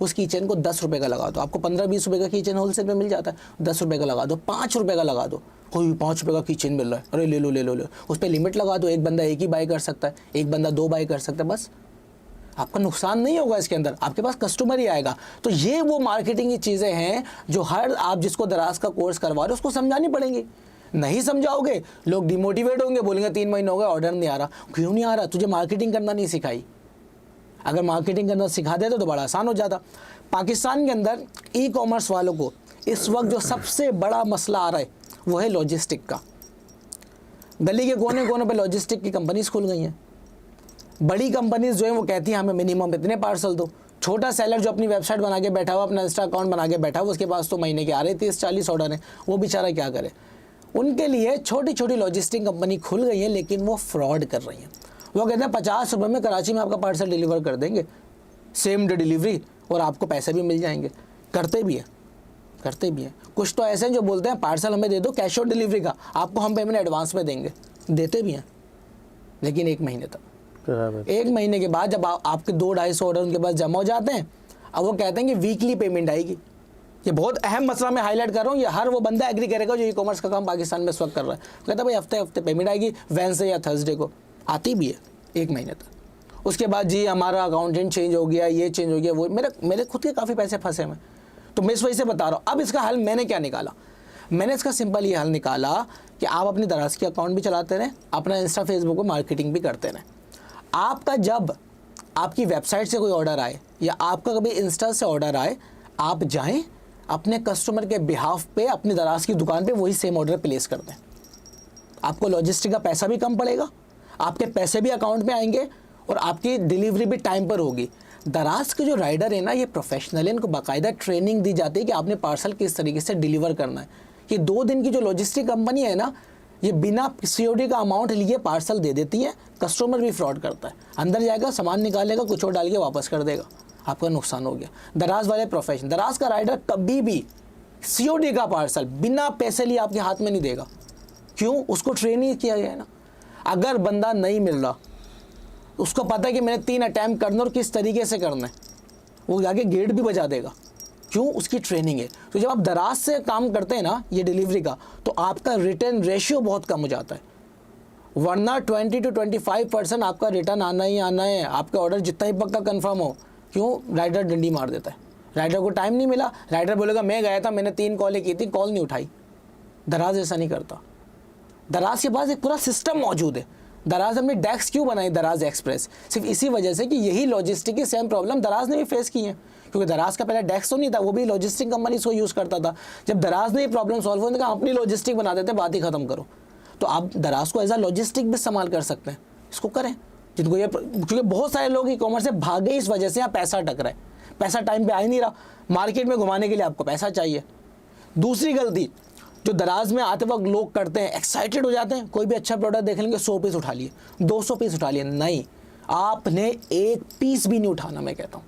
उस की चेन को 10 रुपये का लगा दो, आपको 15-20 रुपये का की चेन होलसेल में मिल जाता है। 10 रुपये का लगा दो, 5 रुपये का लगा दो, कोई 5 रुपये का की चेन मिल रहा है, अरे ले लो ले लो ले लो। उस पर लिमिट लगा दो, एक बंदा एक ही बाई कर सकता है, एक बंदा 2 बाई कर सकता है, बस आपका नुकसान नहीं होगा इसके अंदर, आपके पास कस्टमर ही आएगा। तो ये वो मार्केटिंग की चीज़ें हैं जो हर आप जिसको दराज का कोर्स करवा रहे हो उसको समझानी पड़ेंगी। नहीं समझाओगे, लोग डिमोटिवेट होंगे, बोलेंगे 3 महीने हो गए ऑर्डर नहीं आ रहा। क्यों नहीं आ रहा? तुझे मार्केटिंग करना नहीं सिखाई। अगर मार्केटिंग करना सिखा देते तो बड़ा आसान हो जाता। पाकिस्तान के अंदर ई कॉमर्स वालों को इस वक्त जो सबसे बड़ा मसला आ रहा है वो है लॉजिस्टिक का। गली के कोने कोने पे लॉजिस्टिक की कंपनीज खुल गई हैं। बड़ी कंपनीज जो है वो कहती हैं हमें मिनिमम इतने पार्सल दो। छोटा सेलर जो अपनी वेबसाइट बना के बैठा हुआ, अपना इंस्टा अकाउंट बना के बैठा हुआ, उसके पास तो महीने के आ रहे 30-40 ऑर्डर हैं, वो बेचारा क्या करे। उनके लिए छोटी छोटी लॉजिस्टिक कंपनी खुल गई है, लेकिन वो फ्रॉड कर रही हैं। वो कहते हैं 50 रुपये में कराची में आपका पार्सल डिलीवर कर देंगे, सेम डे डिलीवरी, और आपको पैसे भी मिल जाएंगे। करते भी हैं। कुछ तो ऐसे हैं जो बोलते हैं पार्सल हमें दे दो कैश ऑन डिलीवरी का, आपको हम पेमेंट एडवांस में देंगे। देते भी हैं, लेकिन 1 महीने तक। 1 महीने के बाद जब आपके 200-250 ऑर्डर उनके पास जमा हो जाते हैं, अब वो कहते हैं कि वीकली पेमेंट आएगी। ये बहुत अहम मसला मैं हाईलाइट कर रहा हूँ, ये हर वो बंदा एग्री करेगा जो ई कॉमर्स का काम पाकिस्तान में इस वक्त कर रहा है। कहता है भाई हफ्ते पेमेंट आएगी, वेडनेसडे या थर्सडे को। आती भी है 1 महीने तक। उसके बाद जी हमारा अकाउंटेंट चेंज हो गया, ये चेंज हो गया, वो मेरे खुद के काफ़ी पैसे फंसे हैं। तो मैं इस वजह से बता रहा हूँ। अब इसका हल मैंने क्या निकाला, मैंने इसका सिंपल ये हल निकाला कि आप अपनी दराज की अकाउंट भी चलाते रहें, अपना इंस्टा फेसबुक पर मार्केटिंग भी करते रहें। आपका जब आपकी वेबसाइट से कोई ऑर्डर आए या आपका कभी इंस्टा से ऑर्डर आए, आप जाएं अपने कस्टमर के बिहाफ पे अपनी दराज की दुकान पे वही सेम ऑर्डर प्लेस कर दें। आपको लॉजिस्टिक का पैसा भी कम पड़ेगा, आपके पैसे भी अकाउंट में आएंगे और आपकी डिलीवरी भी टाइम पर होगी। दराज के जो राइडर है ना, ये प्रोफेशनल है, इनको बाकायदा ट्रेनिंग दी जाती है कि आपने पार्सल किस तरीके से डिलीवर करना है। ये 2 दिन की जो लॉजिस्टिक कंपनी है ना, ये बिना COD का अमाउंट लिए पार्सल दे देती है। कस्टमर भी फ्रॉड करता है, अंदर जाएगा सामान निकालेगा, कुछ और डाल के वापस कर देगा, आपका नुकसान हो गया। दराज वाले प्रोफेशन, दराज का राइडर कभी भी COD का पार्सल बिना पैसे लिए आपके हाथ में नहीं देगा। क्यों? उसको ट्रेन ही किया गया है ना। अगर बंदा नहीं मिल रहा, उसको पता है कि मैंने 3 अटैम्प्ट करना और किस तरीके से करना है, वो जाके गेट भी बजा देगा। क्यों? उसकी ट्रेनिंग है। तो जब आप दराज से काम करते हैं ना ये डिलीवरी का, तो आपका रिटर्न रेशियो बहुत कम हो जाता है। वरना 20 to 25% आपका रिटर्न आना ही आना है, आपका ऑर्डर जितना ही पक्का कंफर्म हो। क्यों? राइडर डंडी मार देता है, राइडर को टाइम नहीं मिला, राइडर बोलेगा मैं गया था, मैंने 3 कॉलें की थी, कॉल नहीं उठाई। दराज ऐसा नहीं करता। दराज के पास एक पूरा सिस्टम मौजूद है। दराज हमने डेस्क क्यों बनाई, दराज एक्सप्रेस, सिर्फ इसी वजह से कि यही लॉजिस्टिक की सेम प्रॉब्लम दराज ने भी फेस की है। क्योंकि दराज का पहले डेस्क तो नहीं था, वो भी लॉजिस्टिक कंपनी इसको यूज़ करता था। जब दराज ने ये प्रॉब्लम सॉल्व होने का अपनी लॉजिस्टिक बना देते, बात ही खत्म करो। तो आप दराज को एज अ लॉजिस्टिक भी इस्तेमाल कर सकते हैं, इसको करें। जिनको ये, क्योंकि बहुत सारे लोग ई कॉमर्स से भागे इस वजह से, यहाँ पैसा अटक रहा है, पैसा टाइम पे आ ही नहीं रहा। मार्केट में घुमाने के लिए आपको पैसा चाहिए। दूसरी गलती जो दराज में आते वक्त लोग करते हैं, एक्साइटेड हो जाते हैं, कोई भी अच्छा प्रोडक्ट देख लेंगे, 100 पीस उठा लिए, 200 पीस उठा लिए। नहीं, आपने 1 पीस भी नहीं उठाना। मैं कहता हूँ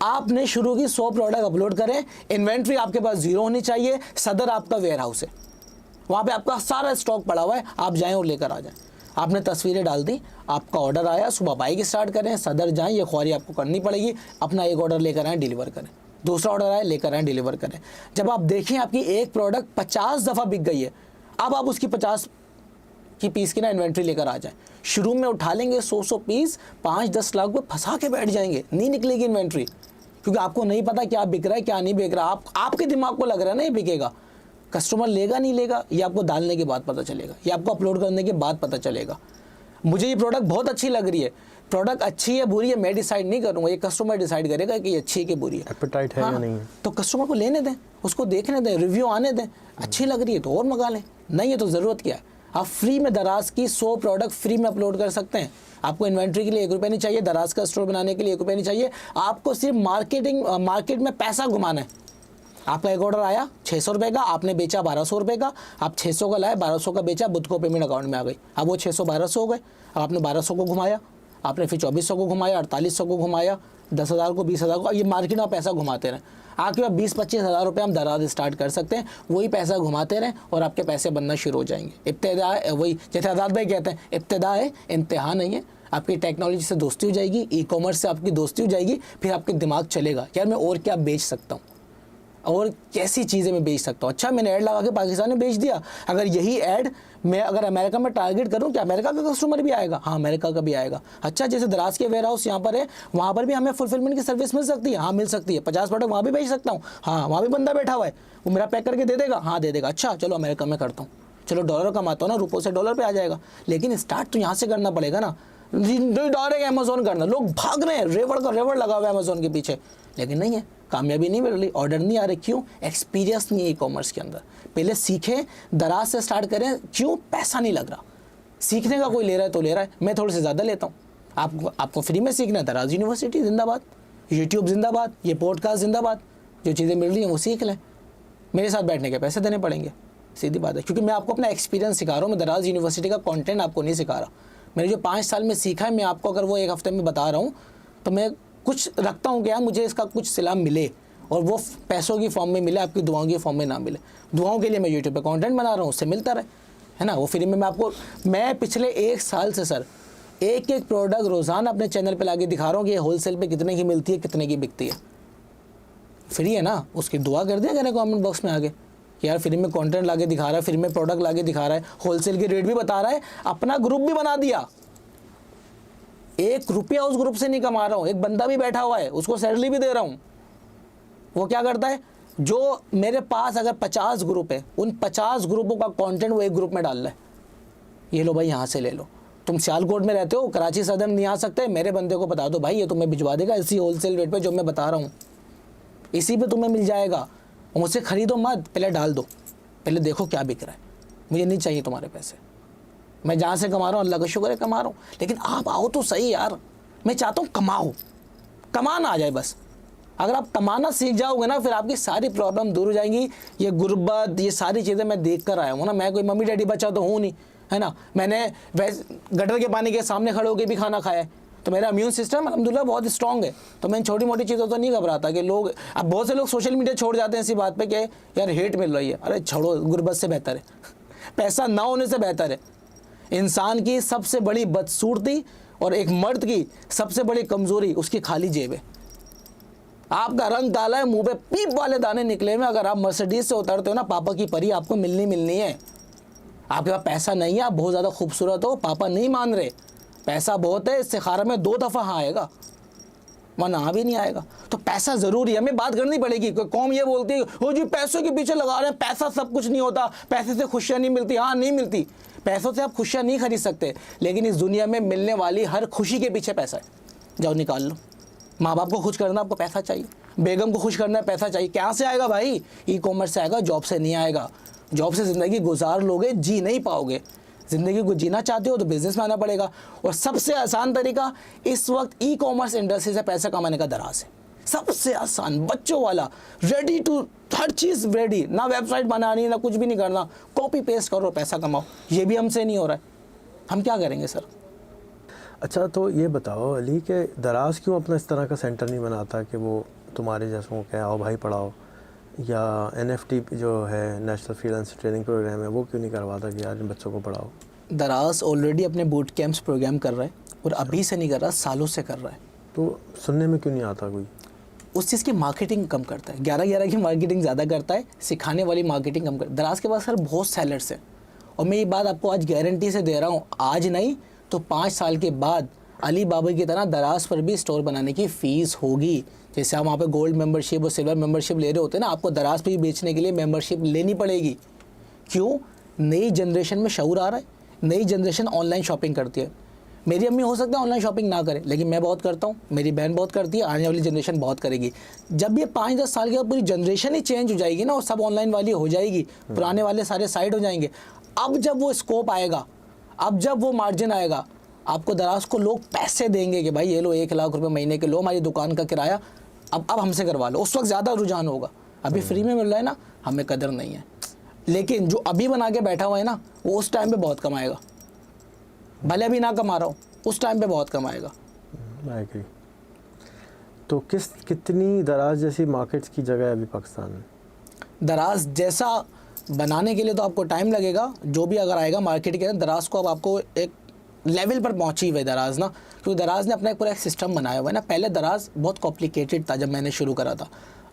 आपने शुरू की 100 प्रोडक्ट अपलोड करें, इन्वेंट्री आपके पास 0 होनी चाहिए। सदर आपका वेयर हाउस है, वहाँ पे आपका सारा स्टॉक पड़ा हुआ है, आप जाएं और लेकर आ जाएं। आपने तस्वीरें डाल दी, आपका ऑर्डर आया, सुबह बाइक स्टार्ट करें, सदर जाएं, ये ख्वारी आपको करनी पड़ेगी। अपना एक ऑर्डर लेकर आएँ, डिलीवर करें, दूसरा ऑर्डर आए, लेकर आएँ, डिलीवर करें। जब आप देखें आपकी एक प्रोडक्ट 50 दफ़ा बिक गई है, अब आप उसकी 50 की पीस की ना इन्वेंट्री लेकर आ जाएं। शुरू में उठा लेंगे 100 पीस, 5-10 लाख रुपये फंसा के बैठ जाएंगे, नहीं निकलेगी इन्वेंट्री, क्योंकि आपको नहीं पता क्या बिक रहा है क्या नहीं बिक रहा। आपके दिमाग को लग रहा है ना ये बिकेगा, कस्टमर लेगा नहीं लेगा, ये आपको डालने के बाद पता चलेगा, ये आपको अपलोड करने के बाद पता चलेगा। मुझे ये प्रोडक्ट बहुत अच्छी लग रही है, प्रोडक्ट अच्छी है बुरी है मैं डिसाइड नहीं करूँगा, ये कस्टमर डिसाइड करेगा कि ये अच्छी है कि बुरी है। एपेटाइट है या नहीं है, तो कस्टमर को लेने दें, उसको देखने दें, रिव्यू आने दें। अच्छी लग रही है तो और मंगा लें, नहीं है तो ज़रूरत क्या है। आप फ्री में दराज की 100 प्रोडक्ट फ्री में अपलोड कर सकते हैं। आपको इन्वेंट्री के लिए 1 रुपये नहीं चाहिए, दराज का स्टोर बनाने के लिए 1 रुपये नहीं चाहिए। आपको सिर्फ मार्केट में पैसा घुमाना है। आपका एक ऑर्डर आया 600 रुपये का, आपने बेचा 1200 रुपये का, आप 600 का लाए, 1200 का बेचा, बुध को पेमेंट अकाउंट में आ गई। अब वो 600 1200 हो गए। अब आपने 1200 को घुमाया, आपने फिर 2400 को घुमाया, 4800 को घुमाया, 10,000 को, 20,000 को। ये मार्केट में पैसा घुमाते रहें, आपके पास 20-25 हज़ार रुपये हम दराज स्टार्ट कर सकते हैं। वही पैसा घुमाते रहें और आपके पैसे बनना शुरू हो जाएंगे। इब्तिदा है, वही जैसे आज़ाद भाई कहते हैं, इब्तिदा है, इंतहा नहीं है। आपकी टेक्नोलॉजी से दोस्ती हो जाएगी, ई कॉमर्स से आपकी दोस्ती हो जाएगी, फिर आपके दिमाग चलेगा यार मैं और क्या बेच सकता हूँ, और कैसी चीज़ें मैं बेच सकता हूँ। अच्छा मैंने ऐड लगा के पाकिस्तान में बेच दिया, अगर यही ऐड मैं अगर अमेरिका में टारगेट करूँ, क्या अमेरिका का कस्टमर भी आएगा? हाँ अमेरिका का भी आएगा। अच्छा जैसे दराज के वेयर हाउस यहाँ पर है, वहाँ पर भी हमें फुलफिलमेंट की सर्विस मिल सकती है? हाँ मिल सकती है। 50 प्रोडक्ट वहाँ भी बेच सकता हूँ? हाँ वहाँ भी बंदा बैठा हुआ है, वो मेरा पैक करके दे देगा? हाँ दे देगा। अच्छा चलो अमेरिका में करता हूँ, चलो डॉलर कमाता हूँ ना, रुपये से डॉलर पे आ जाएगा। लेकिन स्टार्ट तो यहाँ से करना पड़ेगा ना। डायरेक्ट अमेजोन करना। लोग भाग रहे हैं, रेवड़ का रेवड़ लगा हुआ है अमेजोन के पीछे, लेकिन नहीं है, कामयाबी नहीं मिल रही, ऑर्डर नहीं आ रहे। क्यों? एक्सपीरियंस नहीं है ई कॉमर्स के अंदर। पहले सीखें, दराज से स्टार्ट करें। क्यों? पैसा नहीं लग रहा। सीखने का कोई ले रहा है तो ले रहा है, मैं थोड़े से ज़्यादा लेता हूँ। आपको फ्री में सीखना है, दराज यूनिवर्सिटी जिंदाबाद, यूट्यूब जिंदाबाद, ये पॉडकास्ट जिंदाबाद। जो चीज़ें मिल रही हैं वो सीख लें, मेरे साथ बैठने के पैसे देने पड़ेंगे, सीधी बात है। क्योंकि मैं आपको अपना एक्सपीरियंस सिखा रहा हूँ, मैं दराज यूनिवर्सिटी का कंटेंट आपको नहीं सिखा रहा। मैंने जो 5 साल में सीखा है, मैं आपको अगर वो 1 हफ्ते में बता रहा हूँ तो मैं कुछ रखता हूँ कि यार मुझे इसका कुछ सिला मिले, और वो पैसों की फॉर्म में मिले, आपकी दुआओं की फॉर्म में ना मिले। दुआओं के लिए मैं यूट्यूब पे कंटेंट बना रहा हूँ, उससे मिलता रहे, है ना। वो फ्री में मैं पिछले 1 साल से सर एक प्रोडक्ट रोज़ाना अपने चैनल पे लाके दिखा रहा हूँ कि ये होलसेल पे कितने की मिलती है, कितने की बिकती है। फ्री है ना, उसकी दुआ कर दिया करें कमेंट बॉक्स में आगे कि यार फ्री में कंटेंट लाके दिखा रहा है, फ्री में प्रोडक्ट लाके दिखा रहा है, होलसेल की रेट भी बता रहा है, अपना ग्रुप भी बना दिया। 1 रुपया उस ग्रुप से नहीं कमा रहा हूँ, एक बंदा भी बैठा हुआ है, उसको सैलरी भी दे रहा हूँ। वो क्या करता है, जो मेरे पास अगर 50 ग्रुप है, उन 50 ग्रुपों का कंटेंट वो एक ग्रुप में डाल रहा है। ये लो भाई, यहाँ से ले लो। तुम सियालकोट में रहते हो, कराची सदर नहीं आ सकते, मेरे बंदे को बता दो भाई, ये तुम्हें भिजवा देगा इसी होलसेल रेट पे जो मैं बता रहा हूँ, इसी पे तुम्हें मिल जाएगा। मुझसे खरीदो मत, पहले डाल दो, पहले देखो क्या बिक रहा है। मुझे नहीं चाहिए तुम्हारे पैसे, मैं जहाँ से कमा रहा हूँ अल्लाह का शुक्र है कमा रहा हूँ, लेकिन आप आओ तो सही यार। मैं चाहता हूँ कमाना आ जाए बस। अगर आप कमाना सीख जाओगे ना, फिर आपकी सारी प्रॉब्लम दूर हो जाएंगी। ये गुर्बत, ये सारी चीज़ें मैं देख कर आया हूँ ना। मैं कोई मम्मी डैडी बच्चा तो हूँ नहीं, है ना। मैंने वैसे गटर के पानी के सामने खड़े होकर भी खाना खाया है, तो मेरा इम्यून सिस्टम अल्हम्दुलिल्लाह बहुत स्ट्रॉन्ग है। तो मैं छोटी मोटी चीज़ों तो नहीं घबराता कि लोग, अब बहुत से लोग सोशल मीडिया छोड़ जाते हैं इसी बात पे कि यार हेट मिल रही है। अरे छोड़ो, गुर्बत से बेहतर है, पैसा ना होने से बेहतर है। इंसान की सबसे बड़ी बदसूरती और एक मर्द की सबसे बड़ी कमज़ोरी उसकी खाली जेब है। आपका रंग काला है, मुंह पे पीप वाले दाने निकले हुए, अगर आप मर्सिडीज से उतरते हो ना, पापा की परी आपको मिलनी है। आपके पास पैसा नहीं है, आप बहुत ज़्यादा खूबसूरत हो, पापा नहीं मान रहे, पैसा बहुत है, इस्तिखारा में 2 दफ़ा हाँ आएगा, वरना भी नहीं आएगा। तो पैसा ज़रूरी है, हमें बात करनी पड़ेगी। कोई कौम ये बोलती है वो जी पैसों के पीछे लगा रहे हैं, पैसा सब कुछ नहीं होता, पैसे से खुशियाँ नहीं मिलती। हाँ, नहीं मिलती, पैसों से आप खुशियाँ नहीं खरीद सकते, लेकिन इस दुनिया में मिलने वाली हर खुशी के पीछे पैसा है। जाओ निकाल लो। माँ बाप को खुश करना आपको पैसा चाहिए, बेगम को खुश करना है पैसा चाहिए। क्या से आएगा भाई? ई कॉमर्स से आएगा, जॉब से नहीं आएगा। जॉब से ज़िंदगी गुजार लोगे, जी नहीं पाओगे। ज़िंदगी को जीना चाहते हो तो बिज़नेस में आना पड़ेगा। और सबसे आसान तरीका इस वक्त ई कॉमर्स इंडस्ट्री से पैसा कमाने का दराज है। सबसे आसान, बच्चों वाला, रेडी टू, हर चीज़ रेडी, ना वेबसाइट बनानी, ना कुछ भी नहीं करना, कॉपी पेस्ट करो, पैसा कमाओ। ये भी हमसे नहीं हो रहा है, हम क्या करेंगे सर? अच्छा, तो ये बताओ अली कि दराज क्यों अपना इस तरह का सेंटर नहीं बनाता कि वो तुम्हारे जैसों को आओ भाई पढ़ाओ, या NFT जो है नेशनल फ्रीलांसर ट्रेनिंग प्रोग्राम है वो क्यों नहीं करवाता कि यार इन बच्चों को पढ़ाओ? दराज ऑलरेडी अपने बूट कैंप्स प्रोग्राम कर रहा है, और अभी से नहीं कर रहा, सालों से कर रहा है। तो सुनने में क्यों नहीं आता कोई? उस चीज़ की मार्केटिंग कम करता है, 11-11 की मार्केटिंग ज़्यादा करता है, सिखाने वाली मार्केटिंग कम करता है। दराज के पास सर बहुत सेलर्स हैं, और मैं ये बात आपको आज गारंटी से दे रहा हूँ, आज नहीं तो 5 साल के बाद अली बाबा की तरह दराज पर भी स्टोर बनाने की फ़ीस होगी। जैसे आप वहाँ पे गोल्ड मेंबरशिप और सिल्वर मेंबरशिप ले रहे होते हैं ना, आपको दराज पे भी बेचने के लिए मेंबरशिप लेनी पड़ेगी। क्यों? नई जनरेशन में शऊर आ रहा है, नई जनरेशन ऑनलाइन शॉपिंग करती है। मेरी अम्मी हो सकता है ऑनलाइन शॉपिंग ना करे, लेकिन मैं बहुत करता हूँ, मेरी बहन बहुत करती है, आने वाली जनरेशन बहुत करेगी। जब ये 5-10 साल के बाद पूरी जनरेशन ही चेंज हो जाएगी ना, और सब ऑनलाइन वाली हो जाएगी, पुराने वाले सारे साइड हो जाएंगे। अब जब वो स्कोप आएगा, अब जब वो मार्जिन आएगा, आपको दराज को लोग पैसे देंगे कि भाई ये लो 1 लाख रुपए महीने के लो, हमारी दुकान का किराया अब हमसे करवा लो। उस वक्त ज़्यादा रुझान होगा। अभी फ्री में मिल रहा है ना, हमें कदर नहीं है। लेकिन जो अभी बना के बैठा हुआ है ना, वो उस टाइम पे बहुत कमाएगा, भले भी ना कमा रहा हूँ, उस टाइम पे बहुत कमाएगा। I agree. तो कितनी दराज जैसी मार्केट्स की जगह है अभी पाकिस्तान में? दराज जैसा बनाने के लिए तो आपको टाइम लगेगा। जो भी अगर आएगा मार्केट के अंदर, दराज को अब आपको एक लेवल पर पहुंची हुई है दराज ना, क्योंकि दराज ने अपना एक पूरा एक सिस्टम बनाया हुआ है ना। पहले दराज बहुत कॉम्प्लिकेटेड था। जब मैंने शुरू करा था,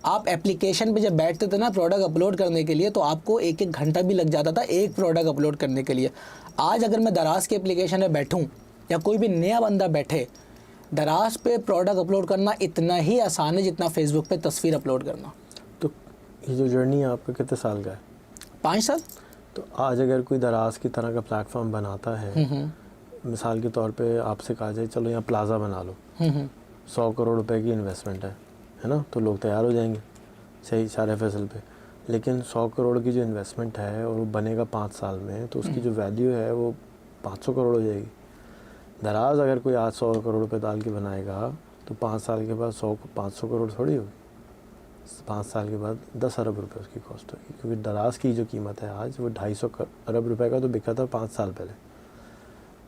आप एप्लीकेशन पे जब बैठते थे ना प्रोडक्ट अपलोड करने के लिए, तो आपको 1-1 घंटा भी लग जाता था एक प्रोडक्ट अपलोड करने के लिए। आज अगर मैं दराज के एप्लीकेशन में बैठूँ, या कोई भी नया बंदा बैठे, दराज पे प्रोडक्ट अपलोड करना इतना ही आसान है जितना फेसबुक पे तस्वीर अपलोड करना। तो ये जो जर्नी है आपका कितने साल का है? 5 साल। तो आज अगर कोई दराज की तरह का प्लेटफॉर्म बनाता है, मिसाल के तौर पे आपसे कहा जाए चलो यहाँ प्लाज़ा बना लो, 100 करोड़ रुपए की इन्वेस्टमेंट है ना, तो लोग तैयार हो जाएंगे सही शार फैसल पे। लेकिन 100 करोड़ की जो इन्वेस्टमेंट है और वो बनेगा 5 साल में, तो उसकी जो वैल्यू है वो 500 करोड़ हो जाएगी। दराज अगर कोई आज 100 करोड़ रुपए डाल के बनाएगा तो 5 साल के बाद 100 को 500 करोड़ थोड़ी होगी, 5 साल के बाद 10 अरब रुपए उसकी कॉस्ट होगी, क्योंकि दराज की जो कीमत है आज वो 250 अरब रुपए का तो बिका था 5 साल पहले।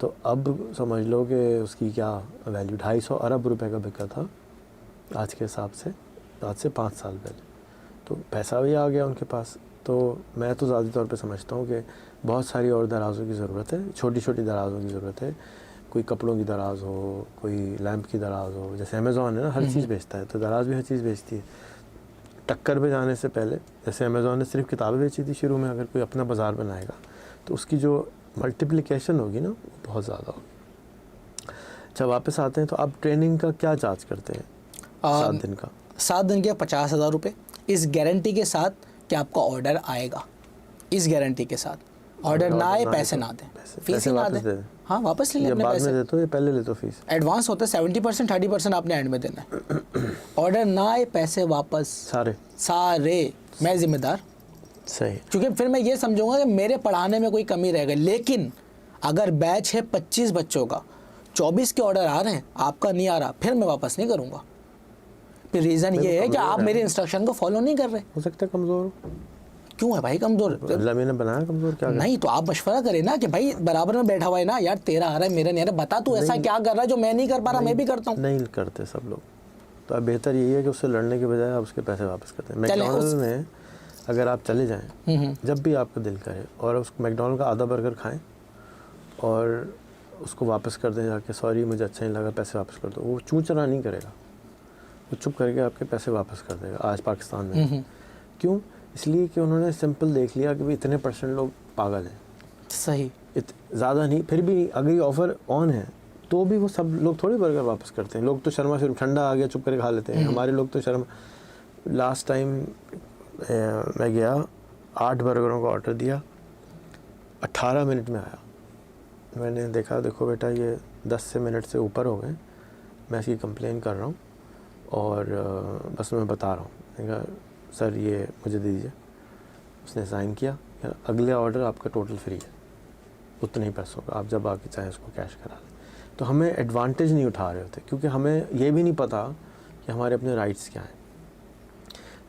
तो अब समझ लो कि उसकी क्या वैल्यू 250 अरब रुपए का बिका था आज के हिसाब से, आज से 5 साल पहले। तो पैसा भी आ गया उनके पास। तो मैं तो ज़्यादा तौर पे समझता हूँ कि बहुत सारी और दराज़ों की ज़रूरत है, छोटी छोटी दराज़ों की ज़रूरत है। कोई कपड़ों की दराज हो, कोई लैंप की दराज हो, जैसे अमेज़ॉन है ना, हर चीज़ बेचता है, तो दराज भी हर चीज़ बेचती है। टक्कर पे जाने से पहले जैसे अमेज़ॉन ने सिर्फ किताबें बेची थी शुरू में, अगर कोई अपना बाज़ार बनाएगा तो उसकी जो मल्टीप्लिकेशन होगी ना बहुत ज़्यादा होगी। अच्छा वापस आते हैं, तो आप ट्रेनिंग का क्या चार्ज करते हैं? 7 दिन का। 7 दिन के 50,000 रुपये, इस गारंटी के साथ कि आपका ऑर्डर आएगा, इस गारंटी के साथ। ऑर्डर ना आए पैसे ना दें, फीस ही ना दें। हाँ वापस ले लें अपने बाद पैसे। में देते हो या पहले लेते हो फीस? एडवांस होता है 70%, 30% आपने एंड में देना है। ऑर्डर ना आए पैसे वापस सारे मैं जिम्मेदार। सही। क्योंकि फिर मैं ये समझूंगा कि मेरे पढ़ाने में कोई कमी रह गई। लेकिन अगर बैच है 25 बच्चों का, 24 के ऑर्डर आ रहे हैं, आपका नहीं आ रहा, फिर मैं वापस नहीं करूंगा। फिर रीज़न ये है कि आप मेरे इंस्ट्रक्शन को फॉलो नहीं कर रहे। हो सकता है कमज़ोर हो। क्यों है भाई कमज़ोर? अल्लाह मैंने बनाया कमज़ोर, क्या नहीं तो आप मशवरा करें ना कि भाई बराबर में बैठा हुआ है ना, यार तेरा आ रहा है मेरा नहीं आ रहा, बता तू ऐसा क्या कर रहा है जो मैं नहीं कर पा रहा, मैं भी करता हूँ। नहीं करते सब लोग। तो अब बेहतर यही है कि उससे लड़ने के बजाय आप उसके पैसे वापस करते हैं। मैकडॉनल्ड में अगर आप चले जाएं जब भी आपका दिल करे और उस मैकडॉनल्ड का आधा बर्गर खाएं और उसको वापस कर दें जाके, सॉरी मुझे अच्छा नहीं लगा, पैसे वापस कर दो, वो चूचना नहीं करेगा, वो चुप करके आपके पैसे वापस कर देगा। आज पाकिस्तान में क्यों? इसलिए कि उन्होंने सिंपल देख लिया कि भाई इतने % लोग पागल हैं। सही। ज़्यादा नहीं, फिर भी अगर ये ऑफ़र ऑन है तो भी वो सब लोग थोड़ी बर्गर वापस करते हैं। लोग तो शर्मा शुरू, ठंडा आ गया चुप करके खा लेते हैं। हमारे लोग तो शर्म। लास्ट टाइम मैं गया, 8 बर्गरों का ऑर्डर दिया, 18 मिनट में आया। मैंने देखा, देखो बेटा ये 10 मिनट से ऊपर हो गए, मैं इसकी कंप्लेन कर रहा हूँ और बस मैं बता रहा हूँ। मैंने कहा सर ये मुझे दे दीजिए। उसने साइन किया, अगले ऑर्डर आपका टोटल फ्री है, उतने ही पैसों का, आप जब आके चाहें उसको कैश करा लें। तो हमें एडवांटेज नहीं उठा रहे होते, क्योंकि हमें ये भी नहीं पता कि हमारे अपने राइट्स क्या हैं।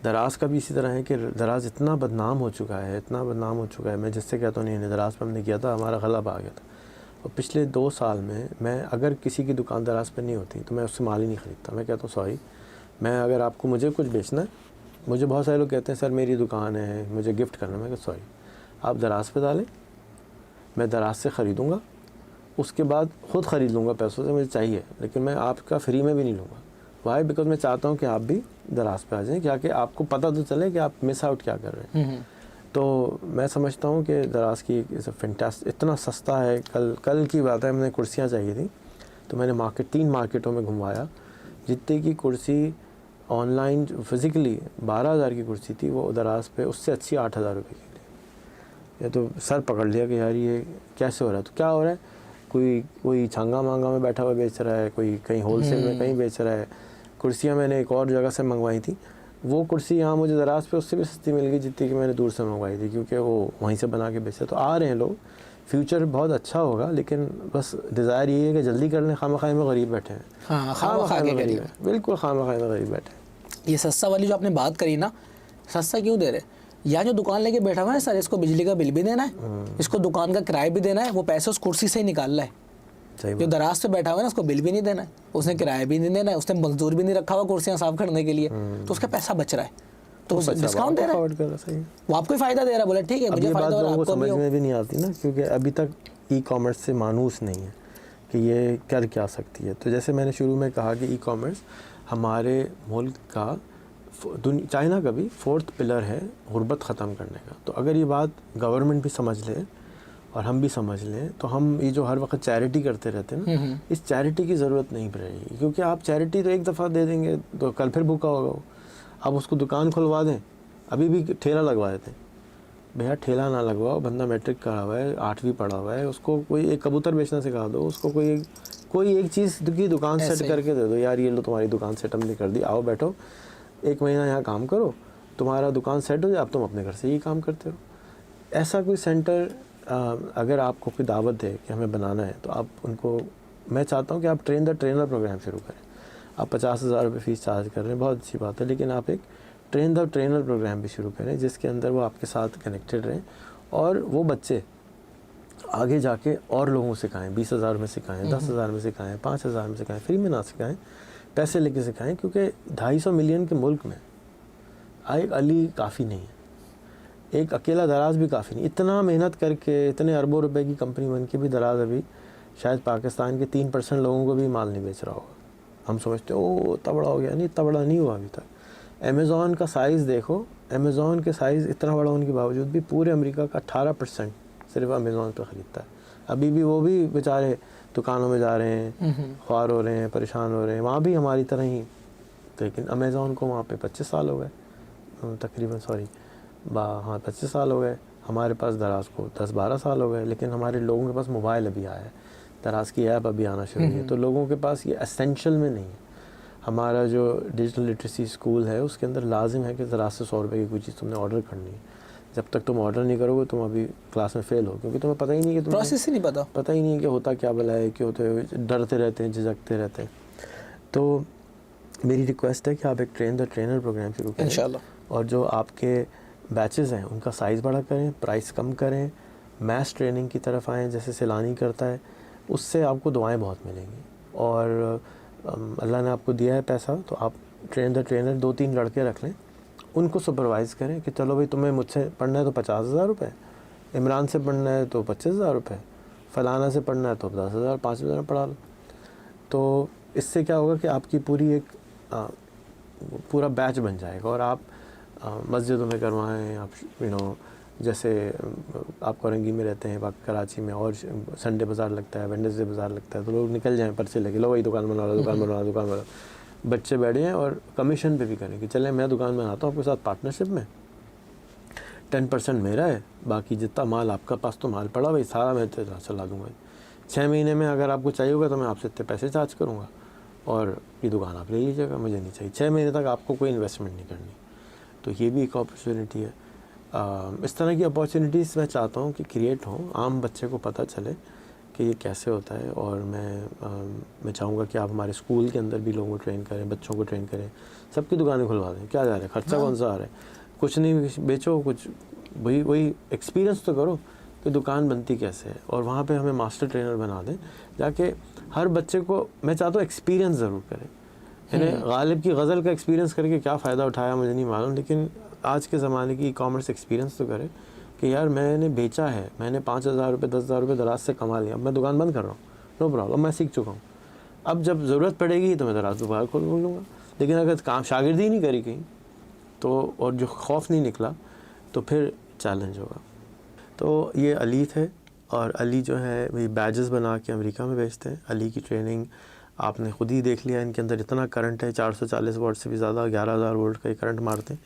दराज का भी इसी तरह है कि दराज इतना बदनाम हो चुका है, इतना बदनाम हो चुका है। मैं जिससे कहता हूँ नहीं, दराज पर हमने किया था, हमारा गलब आ गया था। और पिछले 2 साल में मैं अगर किसी की दुकान दराज पर नहीं होती तो मैं उससे माल ही नहीं ख़रीदता। मैं कहता हूँ सॉरी, मैं अगर आपको मुझे कुछ बेचना है, मुझे बहुत सारे लोग कहते हैं सर मेरी दुकान है मुझे गिफ्ट करना, मैं कहता सॉरी आप दराज पे डालें, मैं दराज से ख़रीदूँगा, उसके बाद ख़ुद ख़रीद लूँगा पैसों से, मुझे चाहिए, लेकिन मैं आपका फ्री में भी नहीं लूँगा। वाई? बिकॉज मैं चाहता हूँ कि आप भी दराज पे आ जाएँ, क्या कि आपको पता तो चले कि आप मिस आउट क्या कर रहे हैं। तो मैं समझता हूँ कि दराज की फैंटास्टिक, इतना सस्ता है। कल की बात है, मैंने कुर्सियाँ चाहिए थी तो मैंने 3 मार्केटों में घुमवाया, जितने की कुर्सी ऑनलाइन फिज़िकली 12,000 की कुर्सी थी, वो दराज पे उससे अच्छी 8,000 रुपये की थी। ये तो सर पकड़ लिया कि यार ये कैसे हो रहा है। तो क्या हो रहा है, कोई छांगा मांगा में बैठा हुआ बेच रहा है, कोई कहीं होलसेल में कहीं बेच रहा है। कुर्सियाँ मैंने एक और जगह से मंगवाई थी, वो कुर्सी यहाँ मुझे दराज पे उससे भी सस्ती मिल गई जितनी कि मैंने दूर से मंगवाई थी, क्योंकि वो वहीं से बना के बेचते। तो आ रहे हैं लोग, फ्यूचर बहुत अच्छा होगा, लेकिन बस डिज़ायर ये है कि जल्दी कर लें। खामखाई में गरीब बैठे हैं। हाँ, खामखाई में गरीब है, बिल्कुल खामखाई में गरीब बैठे हैं। ये सस्ता वाली जो आपने बात करी ना, सस्ता क्यों दे रहे? यहाँ जो दुकान लेके बैठा हुआ है सर, इसको बिजली का बिल भी देना है, इसको दुकान का किराया भी देना है, वो पैसे उस कुर्सी से ही निकाल रहा है। जो दराज पे बैठा हुआ है ना, उसको बिल भी नहीं देना है, उसने किराया भी नहीं देना है, उसने मजदूर भी नहीं रखा हुआ कुर्सियाँ साफ करने के लिए, तो उसका पैसा बच रहा है, तो डिस्काउंट दे रहा है, वो आपको फायदा दे रहा है। बोले ठीक है, मुझे फायदा हो रहा है, आपको समझ में भी नहीं आती ना, क्योंकि अभी तक ई-कॉमर्स से मानूस नहीं है कि ये कर क्या सकती है। तो जैसे मैंने शुरू में कहा कि ई-कॉमर्स हमारे मुल्क का, चाइना का भी 4th पिलर है गुर्बत ख़त्म करने का। तो अगर ये बात गवर्नमेंट भी समझ ले और हम भी समझ लें, तो हम ये जो हर वक्त चैरिटी करते रहते हैं ना, इस चैरिटी की ज़रूरत नहीं पड़ेगी, क्योंकि आप चैरिटी तो एक दफ़ा दे देंगे तो कल फिर भूखा होगा वो। आप उसको दुकान खुलवा दें, अभी भी ठेला लगवा देते हैं, भैया ठेला ना लगवाओ, बंदा मैट्रिक करा हुआ है, 8वीं पढ़ा हुआ है, उसको कोई एक कबूतर बेचना सिखा दो, उसको कोई एक चीज़ की दुकान सेट करके दे दो, यार ये लो तुम्हारी दुकान सेट हमने कर दी, आओ बैठो 1 महीना यहाँ काम करो, तुम्हारा दुकान सेट हो जाए, अब तुम अपने घर से ही काम करते हो। ऐसा कोई सेंटर अगर आपको कोई दावत दे कि हमें बनाना है, तो आप उनको, मैं चाहता हूँ कि आप ट्रेन द ट्रेनर प्रोग्राम शुरू करें। आप 50,000 रुपये फ़ीस चार्ज कर रहे हैं, बहुत अच्छी बात है, लेकिन आप एक ट्रेन द ट्रेनर प्रोग्राम भी शुरू करें जिसके अंदर वो आपके साथ कनेक्टेड रहें और वो बच्चे आगे जाके और लोगों को सिखाएं, 20,000 में सिखाएं, 10,000 में सिखाएं, 5,000 में सिखाएं, फ्री में ना सिखाएं, पैसे लेके सिखाएं, क्योंकि 250 मिलियन के मुल्क में एक अली काफ़ी नहीं है, एक अकेला दराज भी काफ़ी नहीं। इतना मेहनत करके इतने अरबों रुपए की कंपनी बन के भी दराज अभी शायद पाकिस्तान के 3% लोगों को भी माल नहीं बेच रहा होगा। हम समझते ओ तबड़ा हो गया, नहीं तबड़ा नहीं हुआ अभी तक। अमेज़ॉन का साइज़ देखो, अमेज़ॉन के साइज़ इतना बड़ा होने के बावजूद भी पूरे अमेरिका का 18% सिर्फ अमेज़ॉन पे ख़रीदता है। अभी भी वो भी बेचारे दुकानों में जा रहे हैं, ख्वार हो रहे हैं, परेशान हो रहे हैं, वहाँ भी हमारी तरह ही। लेकिन अमेज़ॉन को वहाँ पे 25 साल हो गए तकरीबन, हाँ 25 साल हो गए। हमारे पास दराज को 10-12 साल हो गए, लेकिन हमारे लोगों के पास मोबाइल अभी आया है, दराज की ऐप अभी आना शुरू हुई है, तो लोगों के पास ये एसेंशियल में नहीं है। हमारा जो डिजिटल लिटरेसी स्कूल है उसके अंदर लाजिम है कि दराज से 100 रुपये की कोई चीज़ तुमने ऑर्डर करनी है। जब तक तुम ऑर्डर नहीं करोगे तुम अभी क्लास में फ़ेल हो, क्योंकि तुम्हें पता ही नहीं कि तुम्हें प्रोसेस ही नहीं पता ही नहीं कि होता क्या भला है, क्यों होते हैं, डरते रहते हैं, झिझकते रहते हैं। तो मेरी रिक्वेस्ट है कि आप एक ट्रेन द ट्रेनर प्रोग्राम शुरू करें इंशाल्लाह, और जो आपके बैचेस हैं उनका साइज़ बड़ा करें, प्राइस कम करें, मैथ्स ट्रेनिंग की तरफ आएँ जैसे सैलानी करता है, उससे आपको दुआएं बहुत मिलेंगी। और अल्लाह ने आपको दिया है पैसा, तो आप ट्रेन द ट्रेनर 2-3 लड़के रख लें, उनको सुपरवाइज़ करें कि चलो भाई तुम्हें मुझसे पढ़ना है तो 50,000 रुपये, इमरान से पढ़ना है तो 25,000 रुपये, फ़लाना से पढ़ना है तो 10,000 5,000 पढ़ा लो। तो इससे क्या होगा कि आपकी पूरी एक पूरा बैच बन जाएगा और आप मस्जिदों में करवाएं, आप जैसे आप कोरंगी में रहते हैं, कराची में, और संडे बाज़ार लगता है, वेडनेसडे बाज़ार लगता है, तो लोग निकल जाएं पर्चे लेके, लो भाई दुकान बना लो, दुकान बना लो, दुकान बना लो। बच्चे बैठे हैं और कमीशन पे भी करें कि चलें मैं दुकान बनाता हूँ आपके साथ पार्टनरशिप में, 10% मेरा है, बाकी जितना माल आपका पास तो माल पड़ा भाई सारा मैं चला दूँगा। 6 महीने में अगर आपको चाहिए होगा तो मैं आपसे इतने पैसे चार्ज करूँगा और ये दुकान आप ले लीजिएगा, मुझे नहीं चाहिए। 6 महीने तक आपको कोई इन्वेस्टमेंट नहीं करनी। तो ये भी एक अपॉर्चुनिटी है। इस तरह की अपॉर्चुनिटीज़ मैं चाहता हूँ कि क्रिएट हों, आम बच्चे को पता चले कि ये कैसे होता है। और मैं चाहूँगा कि आप हमारे स्कूल के अंदर भी लोगों को ट्रेन करें, बच्चों को ट्रेन करें, सबकी दुकानें खुलवा दें। क्या जा रहा है, खर्चा कौन सा आ रहा है, कुछ नहीं बेचो, कुछ वही एक्सपीरियंस तो करो कि दुकान बनती कैसे है। और वहाँ पे हमें मास्टर ट्रेनर बना दें, जाके हर बच्चे को मैं चाहता हूँ एक्सपीरियंस ज़रूर करें। गालिब की गज़ल का एक्सपीरियंस करके क्या फ़ायदा उठाया मुझे नहीं मालूम, लेकिन आज के ज़माने की ई-कॉमर्स एक्सपीरियंस तो करे कि यार मैंने बेचा है, मैंने 5,000 रुपये 10,000 रुपये दराज से कमा लिया, अब मैं दुकान बंद कर रहा हूँ, नो प्रॉब्लम, मैं सीख चुका हूँ, अब जब ज़रूरत पड़ेगी तो मैं दराज दोबारा खोल लूँगा। लेकिन अगर काम शागिर्दी नहीं करी कहीं तो, और जो खौफ नहीं निकला, तो फिर चैलेंज होगा। तो ये अली थे, और अली जो है वही बैजेस बना के अमेरिका में बेचते हैं। अली की ट्रेनिंग आपने खुद ही देख लिया, इनके अंदर इतना करंट है, 440 वोल्ट से भी ज़्यादा, 11,000 वोल्ट का ये करंट मारते हैं।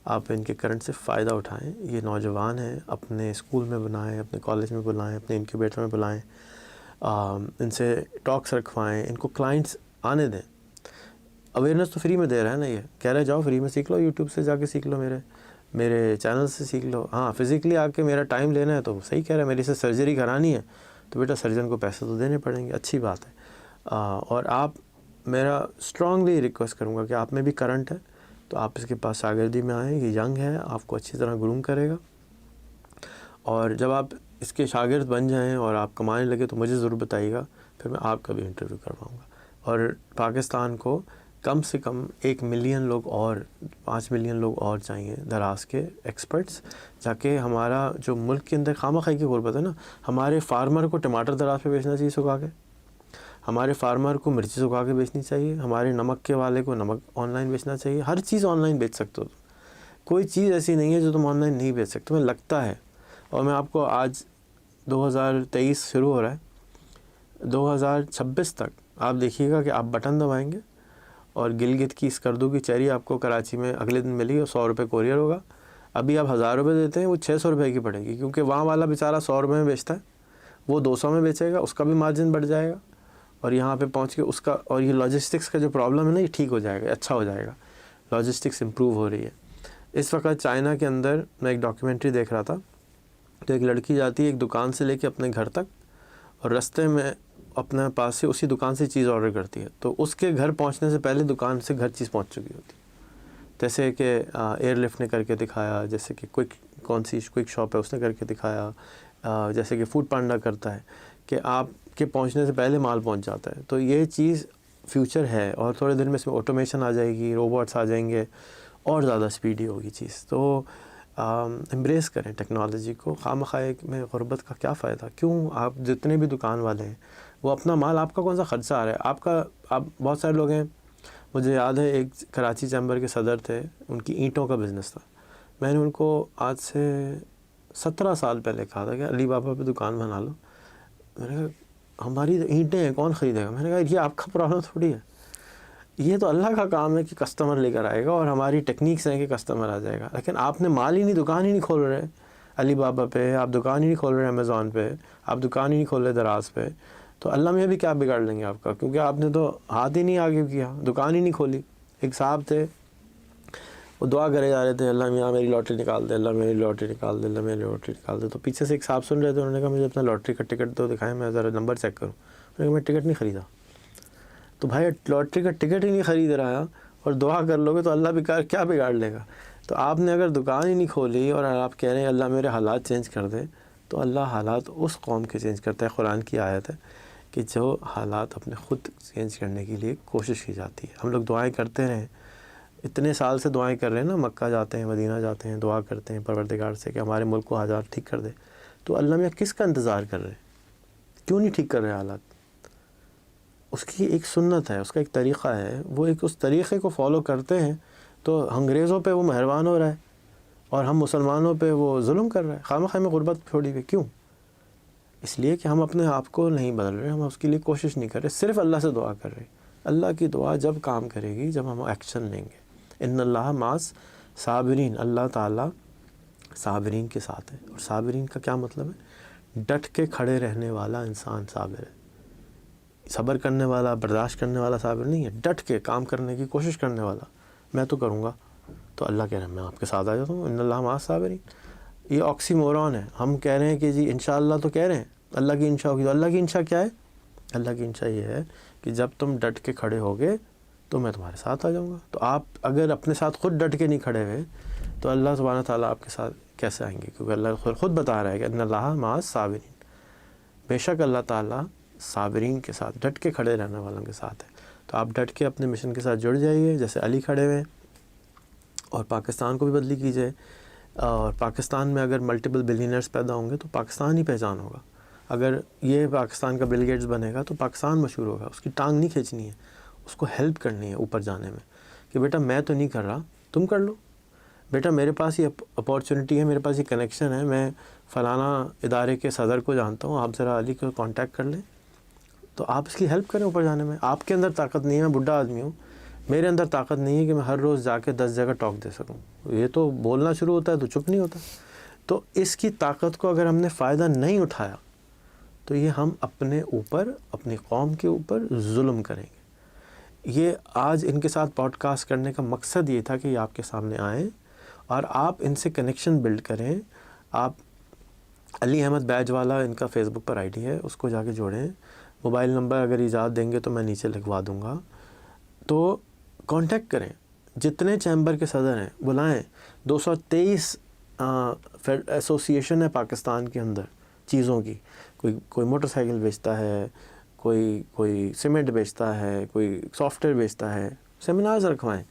आप इनके करंट से फ़ायदा उठाएं। ये नौजवान हैं, अपने स्कूल में बुलाएं, अपने कॉलेज में बुलाएं, अपने इनक्यूबेटर में बुलाएं, इनसे टॉक्स रखवाएं, इनको क्लाइंट्स आने दें। अवेयरनेस तो फ्री में दे रहा है ना, ये कह रहे जाओ फ्री में सीख लो, यूट्यूब से जाके सीख लो, मेरे चैनल से सीख लो। हाँ, फिज़िकली आके मेरा टाइम लेना है तो सही कह रहा है, मेरी से सर्जरी करानी है तो बेटा सर्जन को पैसे तो देने पड़ेंगे, अच्छी बात है। और आप, मेरा स्ट्रांगली रिक्वेस्ट करूँगा कि आप में भी करंट है तो आप इसके पास शागिर्दी में आएँ। ये यंग है, आपको अच्छी तरह ग्रूम करेगा, और जब आप इसके शागिर्द बन जाएं और आप कमाने लगे तो मुझे ज़रूर बताइएगा, फिर मैं आपका भी इंटरव्यू करवाऊँगा। और पाकिस्तान को कम से कम 1 मिलियन लोग और 5 मिलियन लोग और चाहिए दराज के एक्सपर्ट्स, जाके हमारा जो मुल्क के अंदर खामा-खाई की गुर्बत है ना, हमारे फार्मर को टमाटर दराज पे बेचना चाहिए सुखा के, हमारे फार्मर को मिर्ची सुखा के बेचनी चाहिए, हमारे नमक के वाले को नमक ऑनलाइन बेचना चाहिए। हर चीज़ ऑनलाइन बेच सकते हो, कोई चीज़ ऐसी नहीं है जो तुम ऑनलाइन नहीं बेच सकते, तुम्हें लगता है। और मैं आपको आज 2023 शुरू हो रहा है, 2026 तक आप देखिएगा कि आप बटन दबाएंगे और गिलगित की स्कर्दू की चेरी आपको कराची में अगले दिन मिलेगी और 100 रुपये कोरियर होगा। अभी आप 1000 रुपये देते हैं, वो 600 रुपये की पड़ेगी, क्योंकि वहाँ वाला बेचारा 100 रुपये में बेचता है, वो 200 में बेचेगा, उसका भी मार्जिन बढ़ जाएगा, और यहाँ पे पहुँच के उसका, और ये लॉजिस्टिक्स का जो प्रॉब्लम है ना, ये ठीक हो जाएगा, अच्छा हो जाएगा, लॉजिस्टिक्स इम्प्रूव हो रही है। इस वक्त चाइना के अंदर मैं एक डॉक्यूमेंट्री देख रहा था, तो एक लड़की जाती है एक दुकान से लेके अपने घर तक, और रास्ते में अपने पास से उसी दुकान से चीज़ ऑर्डर करती है, तो उसके घर पहुंचने से पहले दुकान से घर चीज़ पहुंच चुकी होती है। जैसे कि एयरलिफ्ट ने करके दिखाया, जैसे कि कौन सी क्विक शॉप है उसने करके दिखाया, जैसे कि फूड पांडा करता है कि आपके पहुंचने से पहले माल पहुंच जाता है। तो ये चीज़ फ्यूचर है, और थोड़े दिन में इसमें ऑटोमेशन आ जाएगी, रोबोट्स आ जाएंगे, और ज़्यादा स्पीडी होगी चीज़। तो एम्ब्रेस करें टेक्नोलॉजी को। खामखाए में गुर्बत का क्या फ़ायदा? क्यों आप जितने भी दुकान वाले हैं वो अपना माल, आपका कौन सा ख़र्चा आ रहा है आपका? आप बहुत सारे लोग हैं, मुझे याद है एक कराची चैम्बर के सदर थे, उनकी ईंटों का बिज़नेस था। मैंने उनको आज से 17 साल पहले कहा था कि अली बाबा पे दुकान बना लो। मैंने कहा हमारी ईंटें हैं, कौन ख़रीदेगा? मैंने कहा ये आपका प्रॉब्लम थोड़ी है, ये तो अल्लाह का काम है कि कस्टमर लेकर आएगा, और हमारी टेक्निक्स हैं कि कस्टमर आ जाएगा। लेकिन आपने माल ही नहीं, दुकान ही नहीं खोल रहे अली बाबा पे, आप दुकान ही नहीं खोल रहे अमेज़ॉन पे, आप दुकान ही नहीं खोल रहे दराज पे, तो अल्लाह में भी क्या बिगाड़ लेंगे आपका? क्योंकि आपने तो हाथ ही नहीं आगे किया, दुकान ही नहीं खोली। एक साहब थे, वो दुआ करे जा रहे थे, अल्लाह मियाँ मेरी लॉटरी निकाल दे, अल्लाह मेरी लॉटरी निकाल दे, अल्लाह मेरी लॉटरी निकाल दे। तो पीछे से एक साहब सुन रहे थे, उन्होंने कहा मुझे अपना लॉटरी का टिकट तो दिखाएं, मैं ज़रा नंबर चेक करूँ। मैंने कहा मैं टिकट नहीं ख़रीदा। तो भाई लॉटरी का टिकट ही नहीं ख़रीद रहा और दुआ कर लोगे तो अल्लाह बेकार क्या बिगाड़ लेगा? तो आपने अगर दुकान ही नहीं खोली और आप कह रहे हैं अल्लाह मेरे हालात चेंज कर दे, तो अल्लाह हालात उस कौम के चेंज करता है। कुरान की आयत है कि जो हालात अपने ख़ुद चेंज करने के लिए कोशिश की जाती है। हम लोग दुआएं करते रहें, इतने साल से दुआएं कर रहे हैं ना, मक्का जाते हैं, मदीना जाते हैं, दुआ करते हैं परवरदिगार से कि हमारे मुल्क को हालात ठीक कर दे। तो अल्लाह में किसका इंतज़ार कर रहे हैं? क्यों नहीं ठीक कर रहे हालात? उसकी एक सुन्नत है, उसका एक तरीक़ा है, वो एक उस तरीक़े को फॉलो करते हैं तो अंग्रेज़ों पे वो मेहरबान हो रहा है और हम मुसलमानों पे वो जुल्म कर रहा है। खामख़ा में गुर्बत छोड़ी हुई क्यों? इसलिए कि हम अपने आप को नहीं बदल रहे, हम उसके लिए कोशिश नहीं कर रहे, सिर्फ़ अल्लाह से दुआ कर रहे। अल्लाह की दुआ जब काम करेगी, जब हम एक्शन लेंगे। इन्नल्लाह मास साबिरीन, अल्लाह ताला साबिरीन के साथ है। और साबिरीन का क्या मतलब है? डट के खड़े रहने वाला इंसान साबिर है। सब्र करने वाला, बर्दाश्त करने वाला साबिर नहीं है, डट के काम करने की कोशिश करने वाला। मैं तो करूँगा, तो अल्लाह कह रहा है मैं आपके साथ आ जाता हूँ। इन्नल्लाह मास साबिरीन, ये ऑक्सीमोरॉन है। हम कह रहे हैं कि जी इंशाअल्लाह तो कह रहे हैं, अल्लाह की इंशा होगी। तो अल्लाह की इंशा क्या है? अल्लाह की इंशा ये है कि जब तुम डट के खड़े होगे तो मैं तुम्हारे साथ आ जाऊँगा। तो आप अगर अपने साथ ख़ुद डट के नहीं खड़े हुए तो अल्लाह सुब्हानहू ताला आपके साथ कैसे आएंगे? क्योंकि अल्लाह ख़ुद बता रहा है कि इन्नल्लाह मास साबिरीन, बेशक अल्लाह ताला साबिरीन के साथ, डट के खड़े रहने वालों के साथ है। तो आप डट के अपने मिशन के साथ जुड़ जाइए, जैसे अली खड़े हुए, और पाकिस्तान को भी बदली कीजिए। और पाकिस्तान में अगर मल्टीपल बिलियनर्स पैदा होंगे तो पाकिस्तान ही पहचान होगा। अगर ये पाकिस्तान का बिल गेट्स बनेगा तो पाकिस्तान मशहूर होगा। उसकी टांग नहीं खींचनी है, उसको हेल्प करनी है ऊपर जाने में, कि बेटा मैं तो नहीं कर रहा, तुम कर लो। बेटा मेरे पास ये अपॉर्चुनिटी है, मेरे पास ये कनेक्शन है, मैं फ़लाना इदारे के सदर को जानता हूँ, आप ज़रा अली को कांटेक्ट कर लें, तो आप इसकी हेल्प करें ऊपर जाने में। आपके अंदर ताकत नहीं है, मैं बुढ़ा आदमी हूँ, मेरे अंदर ताकत नहीं है कि मैं हर रोज़ जाके 10 जगह टॉक दे सकूँ। ये तो बोलना शुरू होता है तो चुप नहीं होता। तो इसकी ताकत को अगर हमने फ़ायदा नहीं उठाया तो ये हम अपने ऊपर, अपनी कौम के ऊपर जुल्म करेंगे। ये आज इनके साथ पॉडकास्ट करने का मकसद ये था कि ये आपके सामने आएँ और आप इनसे कनेक्शन बिल्ड करें। आप अली अहमद बैजवाला इनका फ़ेसबुक पर आईडी है, उसको जाके जोड़ें। मोबाइल नंबर अगर इजाज़त देंगे तो मैं नीचे लिखवा दूँगा। तो कांटेक्ट करें, जितने चैम्बर के सदर हैं बुलाएं। 223 एसोसिएशन है पाकिस्तान के अंदर चीज़ों की। कोई मोटरसाइकिल बेचता है, कोई सीमेंट बेचता है, कोई सॉफ्टवेयर बेचता है। सेमिनार्स रखवाएं,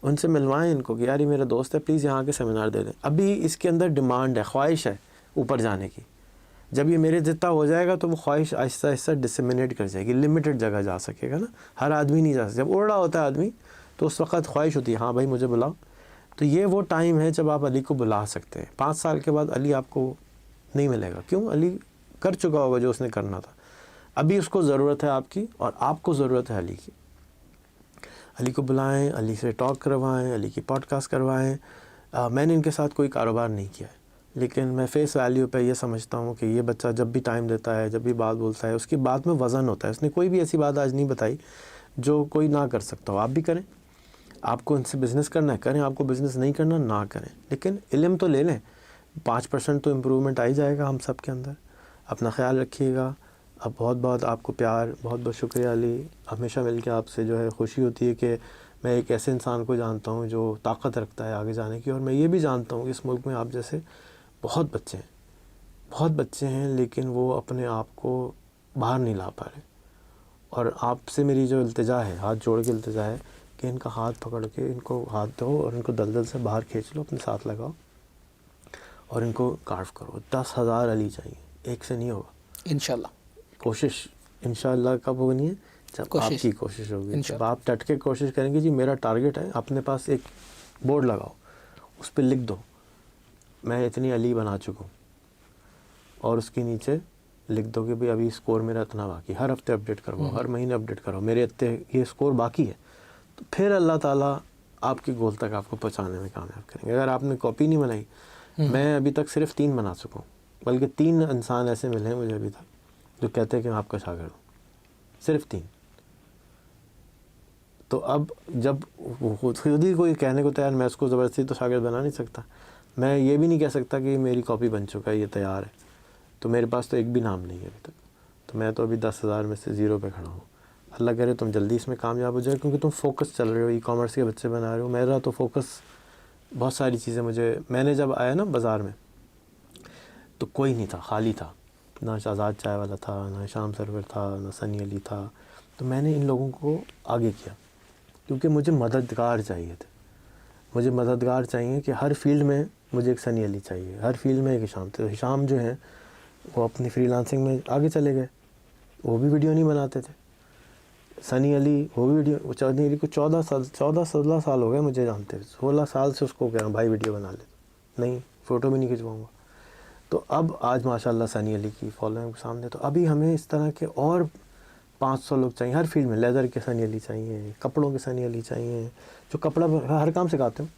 उनसे मिलवाएं इनको कि यार ये मेरा दोस्त है, प्लीज़ यहाँ के सेमिनार दे दें। अभी इसके अंदर डिमांड है, ख्वाहिश है ऊपर जाने की। जब ये मेरे जितना हो जाएगा तो वो ख्वाहिश आहिस्ता आहिस्ता डिसमिनेट कर जाएगी, लिमिटेड जगह जा सकेगा ना। हर आदमी नहीं जा सकता। जब उड़ रहा होता है आदमी तो उस वक्त ख्वाहिश होती है, हाँ भाई मुझे बुलाओ। तो ये वो टाइम है जब आप अली को बुला सकते हैं। 5 साल के बाद अली आपको नहीं मिलेगा। क्यों? अली कर चुका होगा जो उसने करना था। अभी उसको ज़रूरत है आपकी, और आपको ज़रूरत है अली की। अली को बुलाएं, अली से टॉक करवाएं, अली की पॉडकास्ट करवाएं। मैंने इनके साथ कोई कारोबार नहीं किया है, लेकिन मैं फेस वैल्यू पे ये समझता हूँ कि ये बच्चा जब भी टाइम देता है, जब भी बात बोलता है, उसकी बात में वज़न होता है। उसने कोई भी ऐसी बात आज नहीं बताई जो कोई ना कर सकता हो। आप भी करें, आपको इनसे बिज़नेस करना है करें, आपको बिज़नेस नहीं करना ना करें, लेकिन इल्म तो ले लें। 5% तो इम्प्रूवमेंट आ ही जाएगा हम सब के अंदर। अपना ख्याल रखिएगा। अब बहुत बहुत आपको प्यार, बहुत बहुत शुक्रिया अली। हमेशा मिल के आपसे जो है खुशी होती है कि मैं एक ऐसे इंसान को जानता हूँ जो ताकत रखता है आगे जाने की। और मैं ये भी जानता हूँ कि इस मुल्क में आप जैसे बहुत बच्चे हैं लेकिन वो अपने आप को बाहर नहीं ला पा रहे। और आपसे मेरी जो इल्तिजा है, हाथ जोड़ के इल्तिजा है कि इनका हाथ पकड़ के इनको हाथ दो और इनको दलदल से बाहर खींच लो, अपने साथ लगाओ और इनको कार्व करो। 10,000 अली चाहिए, एक से नहीं होगा इंशाल्लाह। कोशिश इंशाल्लाह कब होनी है? जब आपकी कोशिश होगी, जब आप डट के कोशिश करेंगे। जी मेरा टारगेट है, अपने पास एक बोर्ड लगाओ, उस पर लिख दो मैं इतनी अली बना चुका हूँ, और उसके नीचे लिख दो कि भाई अभी स्कोर मेरा इतना बाकी। हर हफ्ते अपडेट करवाओ, हर महीने अपडेट करो, मेरे इतने ये स्कोर बाकी है। तो फिर अल्लाह ताला आपके गोल तक आपको पहुँचाने में कामयाब करेंगे। अगर आपने कॉपी नहीं बनाई, मैं अभी तक सिर्फ 3 बना चुका हूँ, बल्कि 3 इंसान ऐसे मिले हैं मुझे अभी तक जो कहते हैं कि मैं आपका शागिर्द हूँ, सिर्फ 3। तो अब जब खुद ही कोई कहने को तैयार, मैं उसको ज़बरदस्ती तो शागिर्द बना नहीं सकता। मैं ये भी नहीं कह सकता कि मेरी कॉपी बन चुका है, ये तैयार है, तो मेरे पास तो एक भी नाम नहीं है अभी तक। तो मैं तो अभी 10,000 में से 0 पे खड़ा हूँ। अल्लाह करे तुम जल्दी इसमें कामयाब हो जाए, क्योंकि तुम फोकस चल रहे हो, ई कॉमर्स के बच्चे बना रहे हो। मेरा तो फोकस बहुत सारी चीज़ें मैंने जब आया ना बाज़ार में तो कोई नहीं था, खाली था। ना आज़ाद चाय वाला था, ना शाम सरवर था, ना सनी अली था। तो मैंने इन लोगों को आगे किया क्योंकि मुझे मददगार चाहिए थे। मुझे मददगार चाहिए कि हर फील्ड में मुझे एक सनी अली चाहिए, हर फील्ड में एक हिशाम थे। हिशाम जो हैं वो अपनी फ्रीलांसिंग में आगे चले गए, वो भी वीडियो नहीं बनाते थे। सनी अली वो भी वीडियो, सनी अली को 14-16 साल हो गए मुझे जानते हुए। 16 साल से उसको कह रहा हूँ भाई वीडियो बना ले, नहीं फ़ोटो भी नहीं खिंचवाऊँगा। तो अब आज माशाल्लाह सनी अली की फॉलोइंग सामने। तो अभी हमें इस तरह के और 500 लोग चाहिए हर फील्ड में। लेदर के सनी अली चाहिए, कपड़ों के सनी अली चाहिए, जो कपड़ा हर काम सिखाते हो,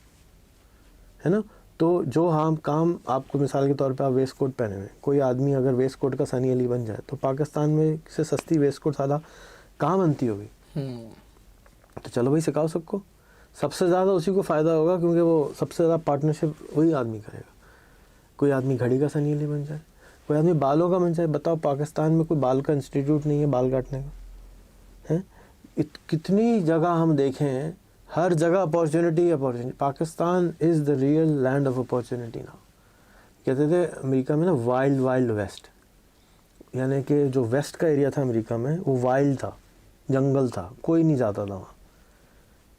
है ना। तो जो हम काम आपको, मिसाल के तौर पे आप वेस्ट कोट पहने हुए, कोई आदमी अगर वेस्ट कोट का सनी अली बन जाए तो पाकिस्तान में से सस्ती वेस्ट कोट ज़्यादा कहाँ बनती होगी। तो चलो भाई सिखाओ सबको, सबसे ज़्यादा उसी को फ़ायदा होगा, क्योंकि वो सबसे ज़्यादा पार्टनरशिप वही आदमी करेगा। कोई आदमी घड़ी का सनी अली बन जाए, कोई आदमी बालों का बन जाए। बताओ पाकिस्तान में कोई बाल का इंस्टीट्यूट नहीं है बाल काटने का, है? कितनी जगह हम देखें, हर जगह opportunity. Pakistan is the real land of opportunity now. कहते थे अमेरिका में ना वाइल्ड वेस्ट, यानी कि जो वेस्ट का एरिया था अमेरिका में वो वाइल्ड था, जंगल था, कोई नहीं जाता था वहाँ।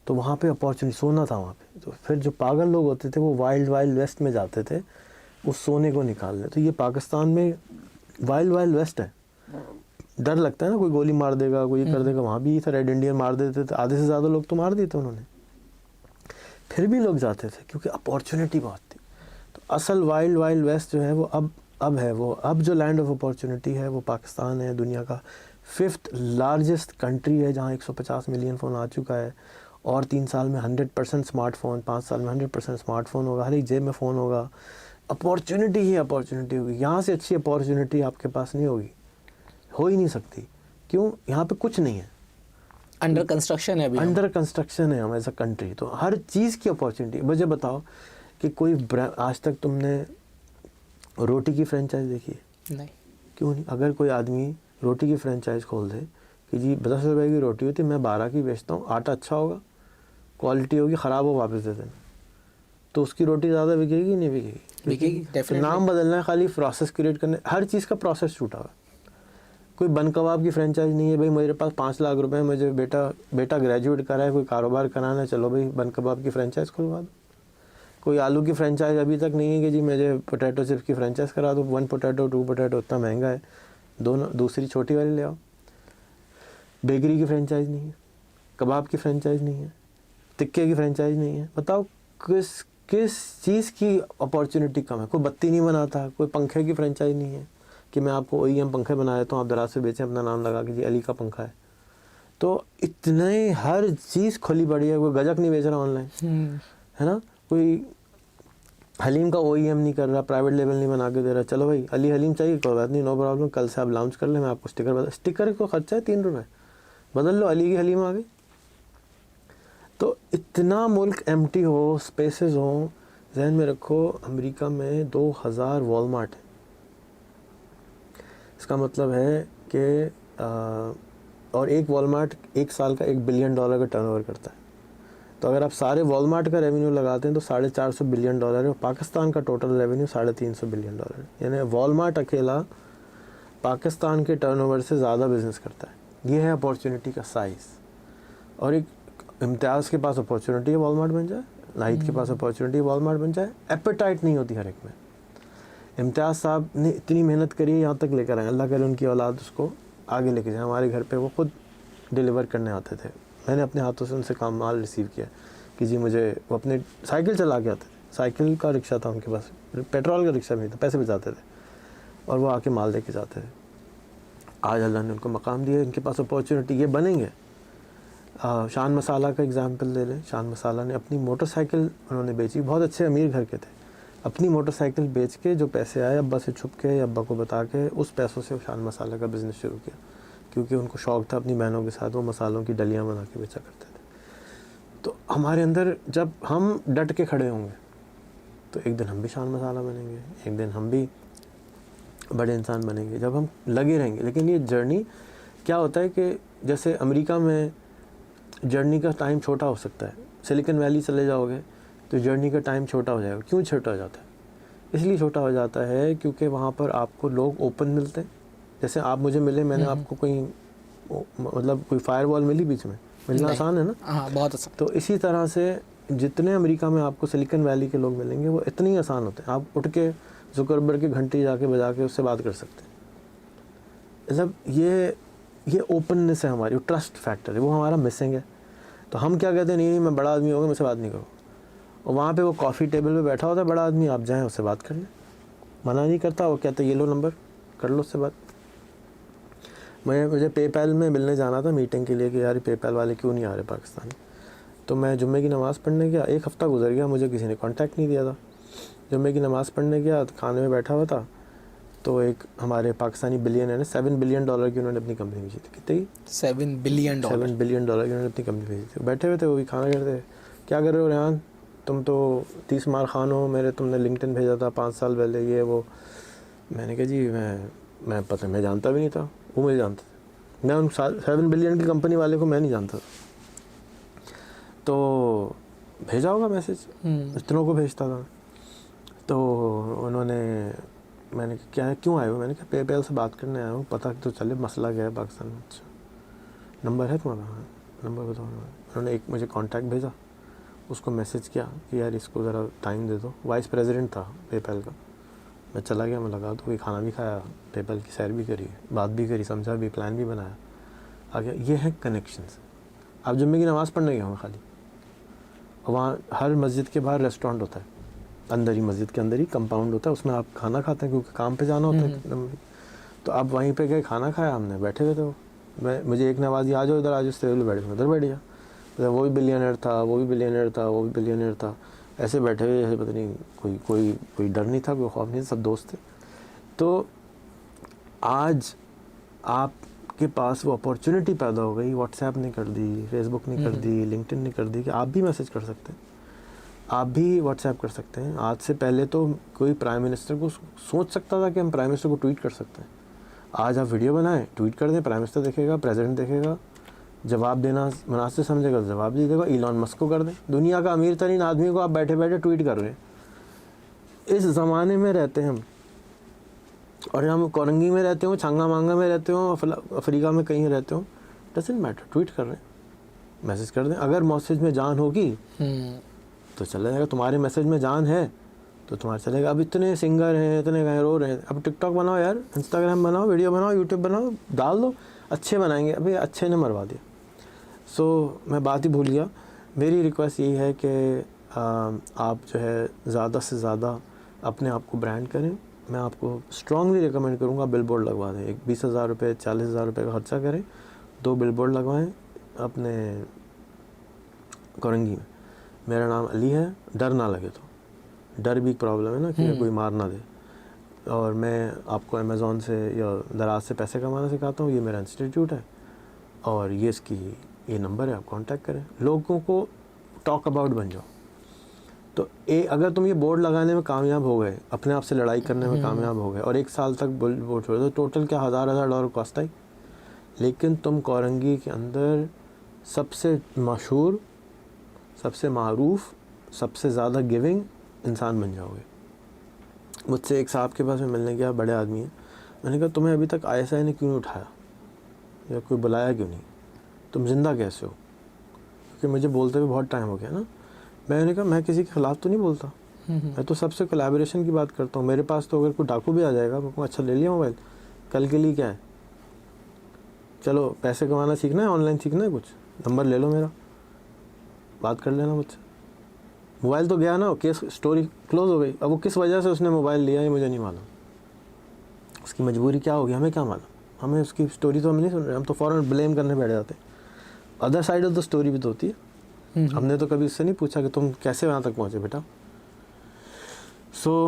तो वहाँ पे अपॉर्चुनिटी, सोना था वहाँ पे। तो फिर जो पागल लोग होते थे वो वाइल्ड वेस्ट में जाते थे उस सोने को निकालने। तो ये पाकिस्तान में वाइल्ड वेस्ट है। डर लगता है ना, कोई गोली मार देगा, कोई कर देगा। वहाँ भी था, रेड इंडियन मार देते थे, आधे से ज़्यादा लोग तो मार दिए थे उन्होंने, फिर भी लोग जाते थे क्योंकि अपॉर्चुनिटी बहुत थी। तो असल वाइल्ड वेस्ट जो है वो अब है, वो अब जो लैंड ऑफ अपॉर्चुनिटी है वो पाकिस्तान है। दुनिया का 5th लार्जेस्ट कंट्री है जहाँ 150 मिलियन फ़ोन आ चुका है, और 3 साल में 100% स्मार्टफोन, 5 साल में 100% स्मार्टफोन होगा, हर एक जेब में फ़ोन होगा। अपॉर्चुनिटी ही अपॉर्चुनिटी होगी। यहाँ से अच्छी अपॉर्चुनिटी आपके पास नहीं होगी, हो ही नहीं सकती। क्यों? यहाँ पे कुछ नहीं है, अंडर कंस्ट्रक्शन है, अभी अंडर कंस्ट्रक्शन है हम एज अ कंट्री। तो हर चीज़ की अपॉर्चुनिटी। मुझे बताओ कि कोई आज तक तुमने रोटी की फ्रेंचाइज देखी है? नहीं। क्यों नहीं? अगर कोई आदमी रोटी की फ्रेंचाइज खोल दे कि जी 10 रुपए की रोटी होती है, मैं 12 की बेचता हूँ, आटा अच्छा होगा, क्वालिटी होगी, ख़राब हो वापस दे देना, तो उसकी रोटी ज़्यादा बिकेगी नहीं बिकेगी? डेफिनेटली। नाम बदलना है, खाली प्रोसेस क्रिएट करने, हर चीज़ का प्रोसेस छूटा हुआ। कोई बन कबाब की फ्रेंचाइज नहीं है, भाई मेरे पास 5 लाख रुपए, मुझे बेटा ग्रेजुएट करा है, कोई कारोबार कराना है, चलो भाई बन कबाब की फ्रेंचाइज खुलवा दो। कोई आलू की फ्रेंचाइज अभी तक नहीं है कि जी मुझे पोटैटो चिप्स की फ्रेंचाइज करा दो। 1 पोटैटो 2 पोटैटो इतना महंगा है, दूसरी छोटी वाली ले आओ। बेकरी की फ्रेंचाइज नहीं है, कबाब की फ्रेंचाइज नहीं है, टिक्के की फ्रेंचाइज नहीं है। बताओ किस चीज़ की अपॉर्चुनिटी कम है? कोई बत्ती नहीं बनाता, कोई पंखे की फ्रेंचाइज नहीं है कि मैं आपको OEM पंखे बना देता हूँ, आप दराज से बेचें, अपना नाम लगा कि जी अली का पंखा है। तो इतने हर चीज़ खुली पड़ी है। कोई गजक नहीं बेच रहा ऑनलाइन, है ना। कोई हलीम का OEM नहीं कर रहा, प्राइवेट लेवल नहीं बना के दे रहा, चलो भाई अली हलीम चाहिए, कोई बात नहीं, नो प्रॉब्लम, कल से आप लॉन्च कर लें, मैं आपको स्टिकर को खर्चा है 3 रुपये, बदल लो, अली की हलीम आ गई। तो इतना मुल्क एम्प्टी हो, स्पेसेस हों, जहन में रखो अमेरिका में 2000 वॉलमार्ट है। इसका मतलब है कि और एक वॉलमार्ट 1 साल का $1 बिलियन का टर्नओवर करता है। तो अगर आप सारे वॉलमार्ट का रेवेन्यू लगाते हैं तो $450 बिलियन है, और पाकिस्तान का टोटल रेवेन्यू $350 बिलियन है। यानी वॉलमार्ट अकेला पाकिस्तान के टर्नओवर से ज़्यादा बिजनेस करता है। ये है अपॉर्चुनिटी का साइज़। और एक इम्तियाज़ के पास अपॉर्चुनिटी है वॉलमार्ट बन जाए, नाहिद के पास अपॉर्चुनिटी है वॉलमार्ट बन जाए। एपेटाइट नहीं होती हर एक में। इम्तियाज़ साहब ने इतनी मेहनत करी है, यहाँ तक लेकर आए, अल्लाह करे उनकी औलाद उसको आगे लेके जाए। हमारे घर पे वो खुद डिलीवर करने आते थे, मैंने अपने हाथों से उनसे काम माल रिसीव किया कि जी मुझे, वो अपने साइकिल चला के आते थे, साइकिल का रिक्शा था उनके पास, पेट्रोल का रिक्शा नहीं था, पैसे बचाते थे, और वो आके माल लेके जाते थे। आज अल्लाह ने उनको मकाम दिया, इनके पास अपॉर्चुनिटी, ये बनेंगे। शान मसाला का एग्जांपल ले लें। शान मसाला ने अपनी मोटरसाइकिल उन्होंने बेची, बहुत अच्छे अमीर घर के थे, अपनी मोटरसाइकिल बेच के जो पैसे आए अब्बा से छुप के, अब्बा को बता के, उस पैसों से शान मसाला का बिज़नेस शुरू किया, क्योंकि उनको शौक़ था अपनी बहनों के साथ वो मसालों की डलियाँ बना के बेचा करते थे। तो हमारे अंदर जब हम डट के खड़े होंगे तो एक दिन हम भी शान मसाला बनेंगे, एक दिन हम भी बड़े इंसान बनेंगे, जब हम लगे रहेंगे। लेकिन ये जर्नी क्या होता है कि जैसे अमेरिका में जर्नी का टाइम छोटा हो सकता है, सिलिकॉन वैली चले जाओगे तो जर्नी का टाइम छोटा हो जाएगा। क्यों छोटा हो जाता है? इसलिए छोटा हो जाता है क्योंकि वहाँ पर आपको लोग ओपन मिलते हैं। जैसे आप मुझे मिले, मैंने आपको कोई मतलब कोई फायरवॉल मिली बीच में, मिलना आसान है ना? हाँ, बहुत आसान। तो इसी तरह से जितने अमेरिका में आपको सिलिकॉन वैली के लोग मिलेंगे वो इतने ही आसान होते हैं। आप उठ के जुकरबर्ग की घंटी जाके बजा के उससे बात कर सकते हैं। मतलब ये ओपननेस है हमारी, ट्रस्ट फैक्टर है, वो हमारा मिसिंग है। तो हम क्या कहते हैं, नहीं मैं बड़ा आदमी होगा, मुझसे बात नहीं करो। और वहाँ पे वो कॉफ़ी टेबल पे बैठा होता है बड़ा आदमी, आप जाएं उससे बात कर लें, मना नहीं करता। वो कहते ये लो नंबर, कर लो उससे बात। मुझे पेपैल में मिलने जाना था मीटिंग के लिए कि यार पेपैल वाले क्यों नहीं आ रहे पाकिस्तान। तो मैं जुम्मे की नमाज़ पढ़ने गया, 1 हफ़्ता गुजर गया, मुझे किसी ने कांटेक्ट नहीं दिया था। जुम्मे की नमाज़ पढ़ने गया तो खाने में बैठा हुआ था, तो एक हमारे पाकिस्तानी बिलियनर ने $7 बिलियन की उन्होंने अपनी कंपनी भेजी थी। कितनी? $7 बिलियन $7 बिलियन की उन्होंने अपनी कंपनी भेजी थी। बैठे हुए थे, वो भी खाना करते। क्या कर रहे हो रेहान, तुम तो 30 मार खान हो, मेरे तुमने लिंक्डइन भेजा था 5 साल पहले, ये वो। मैंने कहा जी मैं पता मैं जानता भी नहीं था, वो मुझे जानता था। मैं उन 7 बिलियन की कंपनी वाले को मैं नहीं जानता था। तो भेजा होगा मैसेज, इतनों को भेजता था। तो उन्होंने, मैंने कहा क्या है, क्यों आए हो? मैंने कहा पेपैल से बात करने आया हूँ, पता तो चले मसला क्या है पाकिस्तान में। अच्छा, नंबर है तुम्हारा? हाँ, नंबर बताओ। उन्होंने एक मुझे कांटेक्ट भेजा, उसको मैसेज किया कि यार इसको ज़रा टाइम दे दो। वाइस प्रेसिडेंट था पेपैल का। मैं चला गया, मैं लगा तो कोई खाना भी खाया, पेपैल की सैर भी करी, बात भी करी, समझा भी, प्लान भी बनाया, आ गया। ये है कनेक्शंस। आप जुम्मे की नमाज़ पढ़ने गया हूँ खाली, वहाँ हर मस्जिद के बाहर रेस्टोरेंट होता है, अंदर ही मस्जिद के अंदर ही कंपाउंड होता है, उसमें आप खाना खाते हैं क्योंकि काम पे जाना होता है। तो आप वहीं पे गए, खाना खाया हमने, बैठे हुए थे। मुझे एक नवाज़ी आ जाओ इधर, आ जाओ, इस टेबल बैठ गया, उधर बैठ गया। मतलब वो भी बिलियनर था, वो भी बिलियनर था, वो भी बिलियनर था, ऐसे बैठे हुए जैसे पता नहीं कोई डर नहीं था, कोई खौफ नहीं था, सब दोस्त थे। तो आज आपके पास वो अपॉर्चुनिटी पैदा हो गई, व्हाट्सएप ने कर दी, फेसबुक ने कर दी, लिंक्डइन ने कर दी, कि आप भी मैसेज कर सकते हैं, आप भी व्हाट्सएप कर सकते हैं। आज से पहले तो कोई प्राइम मिनिस्टर को सोच सकता था कि हम प्राइम मिनिस्टर को ट्वीट कर सकते हैं। आज आप वीडियो बनाएं, ट्वीट कर दें, प्राइम मिनिस्टर देखेगा, प्रेसिडेंट देखेगा, जवाब देना मुनासिब समझेगा तो जवाब दे देगा। इलॉन मस्क को कर दें, दुनिया का अमीर तरीन आदमी को आप बैठे बैठे ट्वीट कर रहे हैं। इस ज़माने में रहते हैं हम, और हम कोरंगी में रहते हो, छांगा मांगा में रहते हो, अफ्रीका में कहीं रहते हो, डजंट मैटर, ट्वीट कर रहे हैं, मैसेज कर दें। अगर मैसेज में जान होगी तो चला जाएगा। तुम्हारे मैसेज में जान है तो तुम्हारा चलेगा। अब इतने सिंगर हैं, इतने गाय रो रहे हैं, अब टिकटॉक बनाओ यार, इंस्टाग्राम बनाओ, वीडियो बनाओ, यूट्यूब बनाओ, डाल दो, अच्छे बनाएंगे। अभी अच्छे ने मरवा दिया। मैं बात ही भूल गया। मेरी रिक्वेस्ट यही है कि आप जो है ज़्यादा से ज़्यादा अपने आप को ब्रांड करें। मैं आपको स्ट्रांगली रिकमेंड करूँगा बिलबोर्ड लगवा दें। एक 20,000 रुपये 40,000 रुपये का खर्चा करें, 2 बिलबोर्ड लगवाएं अपने कोरंगी में। मेरा नाम अली है, डर ना लगे तो। डर भी प्रॉब्लम है ना कि कोई मार ना दे। और मैं आपको अमेज़ॉन से या दराज से पैसे कमाना सिखाता हूँ, ये मेरा इंस्टीट्यूट है और ये इसकी ये नंबर है, आप कांटेक्ट करें। लोगों को टॉक अबाउट बन जाओ। तो अगर तुम ये बोर्ड लगाने में कामयाब हो गए, अपने आप से लड़ाई करने में कामयाब हो गए और 1 साल तक बोर्ड छोड़ दो, टोटल क्या $1000 कॉस्ट आई। लेकिन तुम कोरंगी के अंदर सबसे मशहूर, सबसे मारूफ, सबसे ज़्यादा गिविंग इंसान बन जाओगे। मुझसे एक साहब के पास में मिलने गया, बड़े आदमी हैं। मैंने कहा तुम्हें अभी तक ISI ने क्यों नहीं उठाया या कोई बुलाया क्यों नहीं, तुम ज़िंदा कैसे हो? क्योंकि मुझे बोलते हुए बहुत टाइम हो गया ना। मैंने कहा मैं किसी के ख़िलाफ़ तो नहीं बोलता, मैं तो सबसे कोलैबोरेशन की बात करता हूँ। मेरे पास तो अगर कोई डाकू भी आ जाएगा, मैं कहूँ अच्छा ले लिया मोबाइल, कल के लिए क्या है, चलो पैसे कमाना सीखना है, ऑनलाइन सीखना है, कुछ नंबर ले लो मेरा, बात कर लेना मुझसे। मोबाइल तो गया ना, केस स्टोरी क्लोज हो गई। अब वो किस वजह से उसने मोबाइल लिया ये मुझे नहीं मालूम, उसकी मजबूरी क्या होगी हमें क्या मालूम। हमें उसकी स्टोरी तो हम नहीं सुन रहे, हम तो फ़ौरन ब्लेम करने बैठ जाते हैं। Other side of the story भी तो होती है। हमने तो कभी उससे नहीं पूछा कि तुम कैसे वहाँ तक पहुँचे बेटा। सो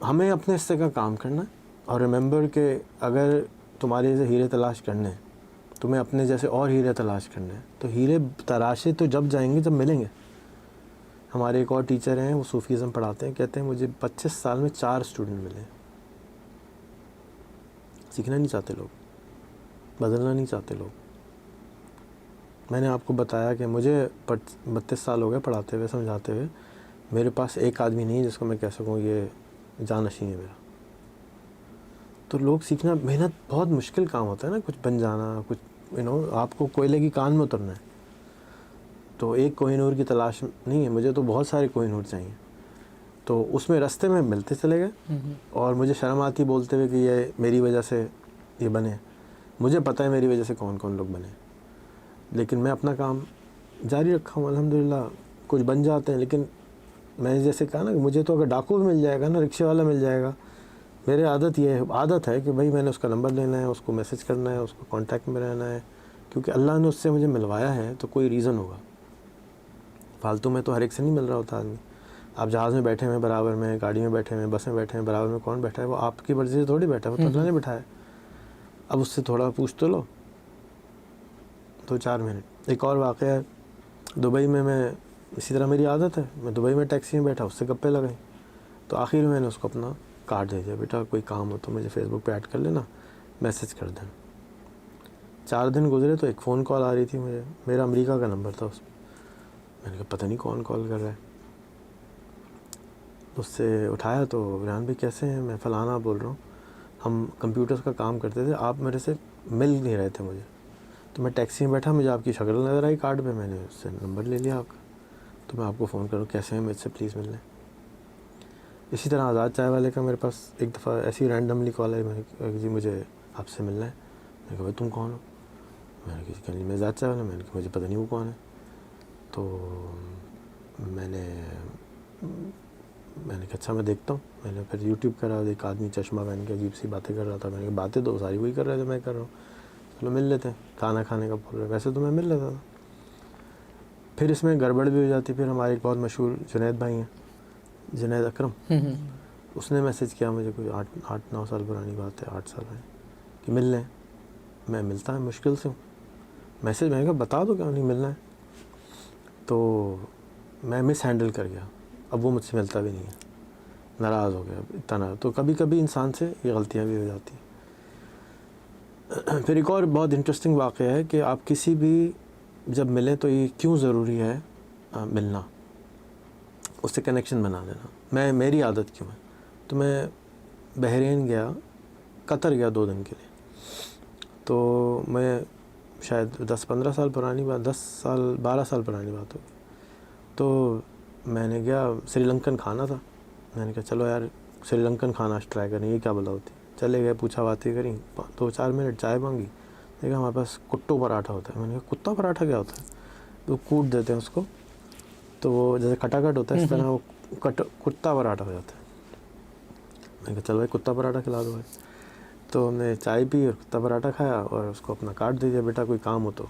हमें अपने हिस्से का काम करना है। और रिमेंबर कि अगर तुम्हारे जैसे हीरे तलाश करने हैं, तुम्हें अपने जैसे और हीरे तलाश करने हैं, तो हीरे तराशे तो जब जाएंगे जब मिलेंगे। हमारे एक और टीचर हैं, वो सूफीज़म पढ़ाते हैं, कहते हैं मुझे 25 साल में 4 स्टूडेंट मिले। सीखना नहीं चाहते लोग, बदलना नहीं चाहते लोग। मैंने आपको बताया कि मुझे 32 साल हो गए पढ़ाते हुए, समझाते हुए। मेरे पास एक आदमी नहीं है जिसको मैं कह सकूँ ये जानशी है मेरा। तो लोग सीखना, मेहनत बहुत मुश्किल काम होता है ना, कुछ बन जाना, कुछ आपको कोयले की कान में उतरना है। तो एक कोहिनूर की तलाश नहीं है, मुझे तो बहुत सारे कोहिनूर चाहिए। तो उसमें रास्ते में मिलते चले गए। और मुझे शर्म आती बोलते हुए कि ये मेरी वजह से ये बने। मुझे पता है मेरी वजह से कौन कौन लोग बने, लेकिन मैं अपना काम जारी रखा हूँ अल्हम्दुलिल्लाह। कुछ बन जाते हैं, लेकिन मैंने जैसे कहा ना कि मुझे तो अगर डाकू भी मिल जाएगा ना, रिक्शे वाला मिल जाएगा, मेरी आदत है कि भाई मैंने उसका नंबर लेना है, उसको मैसेज करना है, उसको कांटेक्ट में रहना है, क्योंकि अल्लाह ने उससे मुझे मिलवाया है तो कोई रीज़न होगा। फालतू में तो हर एक से नहीं मिल रहा होता आदमी। आप जहाज़ में बैठे हुए बराबर में, गाड़ी में बैठे हुए, बस में बैठे हैं, बराबर में कौन बैठा है? वो आपकी मर्ज़ी से थोड़ी बैठा है, वो तो अल्लाह ने बैठाया है। अब उससे थोड़ा पूछ तो लो, 2-4 मिनट। एक और वाक़या है, दुबई में मैं इसी तरह, मेरी आदत है, मैं दुबई में टैक्सी में बैठा, उससे गप्पे लगाई। तो आखिर में मैंने उसको अपना कार्ड दे दिया, बेटा कोई काम हो तो मुझे फेसबुक पे ऐड कर लेना, मैसेज कर देना। 4 दिन गुजरे तो एक फ़ोन कॉल आ रही थी मुझे, मेरा अमेरिका का नंबर था उसमें। मैंने कहा पता नहीं कौन कॉल कर रहा है। उससे उठाया तो इमरान भाई कैसे हैं, मैं फ़लाना बोल रहा हूँ, हम कंप्यूटर्स का काम करते थे, आप मेरे से मिल नहीं रहे थे मुझे। तो मैं टैक्सी में बैठा, मुझे आपकी शक्ल नज़र आई कार्ड पे, मैंने उससे नंबर ले लिया आपका, तो मैं आपको फ़ोन करूँ, कैसे हैं, मुझसे प्लीज़ मिल लें। इसी तरह आज़ाद चाय वाले का मेरे पास एक दफ़ा ऐसी रैंडमली कॉल आई, मैंने कहा जी मुझे आपसे मिलना है। मैंने कहा भाई तुम कौन हो? मैंने किसी कहा मैं आज़ाद चाय वाला। मैंने कहा मुझे पता नहीं वो कौन है। तो मैंने कहा अच्छा मैं देखता हूँ। मैंने फिर यूट्यूब करा, एक आदमी चश्मा पहन के अजीब सी बातें कर रहा था। मैंने कहा बातें तो सारी वही कर रहे थे मैं कर रहा हूँ, चलो मिल लेते हैं, खाना खाने का बोल रहे, वैसे तो मैं मिल लेता था। फिर इसमें गड़बड़ भी हो जाती। फिर हमारे एक बहुत मशहूर जुनैद भाई हैं, जुनैद अकरम, उसने मैसेज किया मुझे, कोई 8-9 साल पुरानी बात है, 8 साल है, कि मिल लें। मैं मिलता है मुश्किल से हूँ, मैसेज मैंने कहा बता दो क्या नहीं मिलना है। तो मैं मिस हैंडल कर गया, अब वो मुझसे मिलता भी नहीं है, नाराज़ हो गया इतना। तो कभी कभी इंसान से ये गलतियाँ भी हो जाती हैं। फिर एक और बहुत इंटरेस्टिंग वाक़या है कि आप किसी भी जब मिलें तो ये क्यों ज़रूरी है मिलना, उससे कनेक्शन बना लेना। मेरी आदत क्यों है, तो मैं बहरीन गया, कतर गया 2 दिन के लिए। तो मैं शायद 10-15 साल पुरानी बात, 12 साल पुरानी बात होगी। तो मैंने गया, श्रीलंकन खाना था, मैंने कहा चलो यार श्रीलंकन खाना ट्राई करें, ये क्या भला होती। चले गए, पूछा बातें करी, 2-4 मिनट चाय मांगी। देखा हमारे पास कुट्टू पराठा होता है। मैंने कहा कुत्ता पराठा क्या होता है? तो कूट देते हैं उसको, तो वो जैसे खटाखट होता है इस तरह वो कुत्ता पराठा हो जाता है। मैंने कहा चलो भाई कुत्ता पराठा खिला दो भाई। तो हमने चाय पी और कुत्ता पराठा खाया और उसको अपना कार्ड दे दिया, बेटा कोई काम हो तो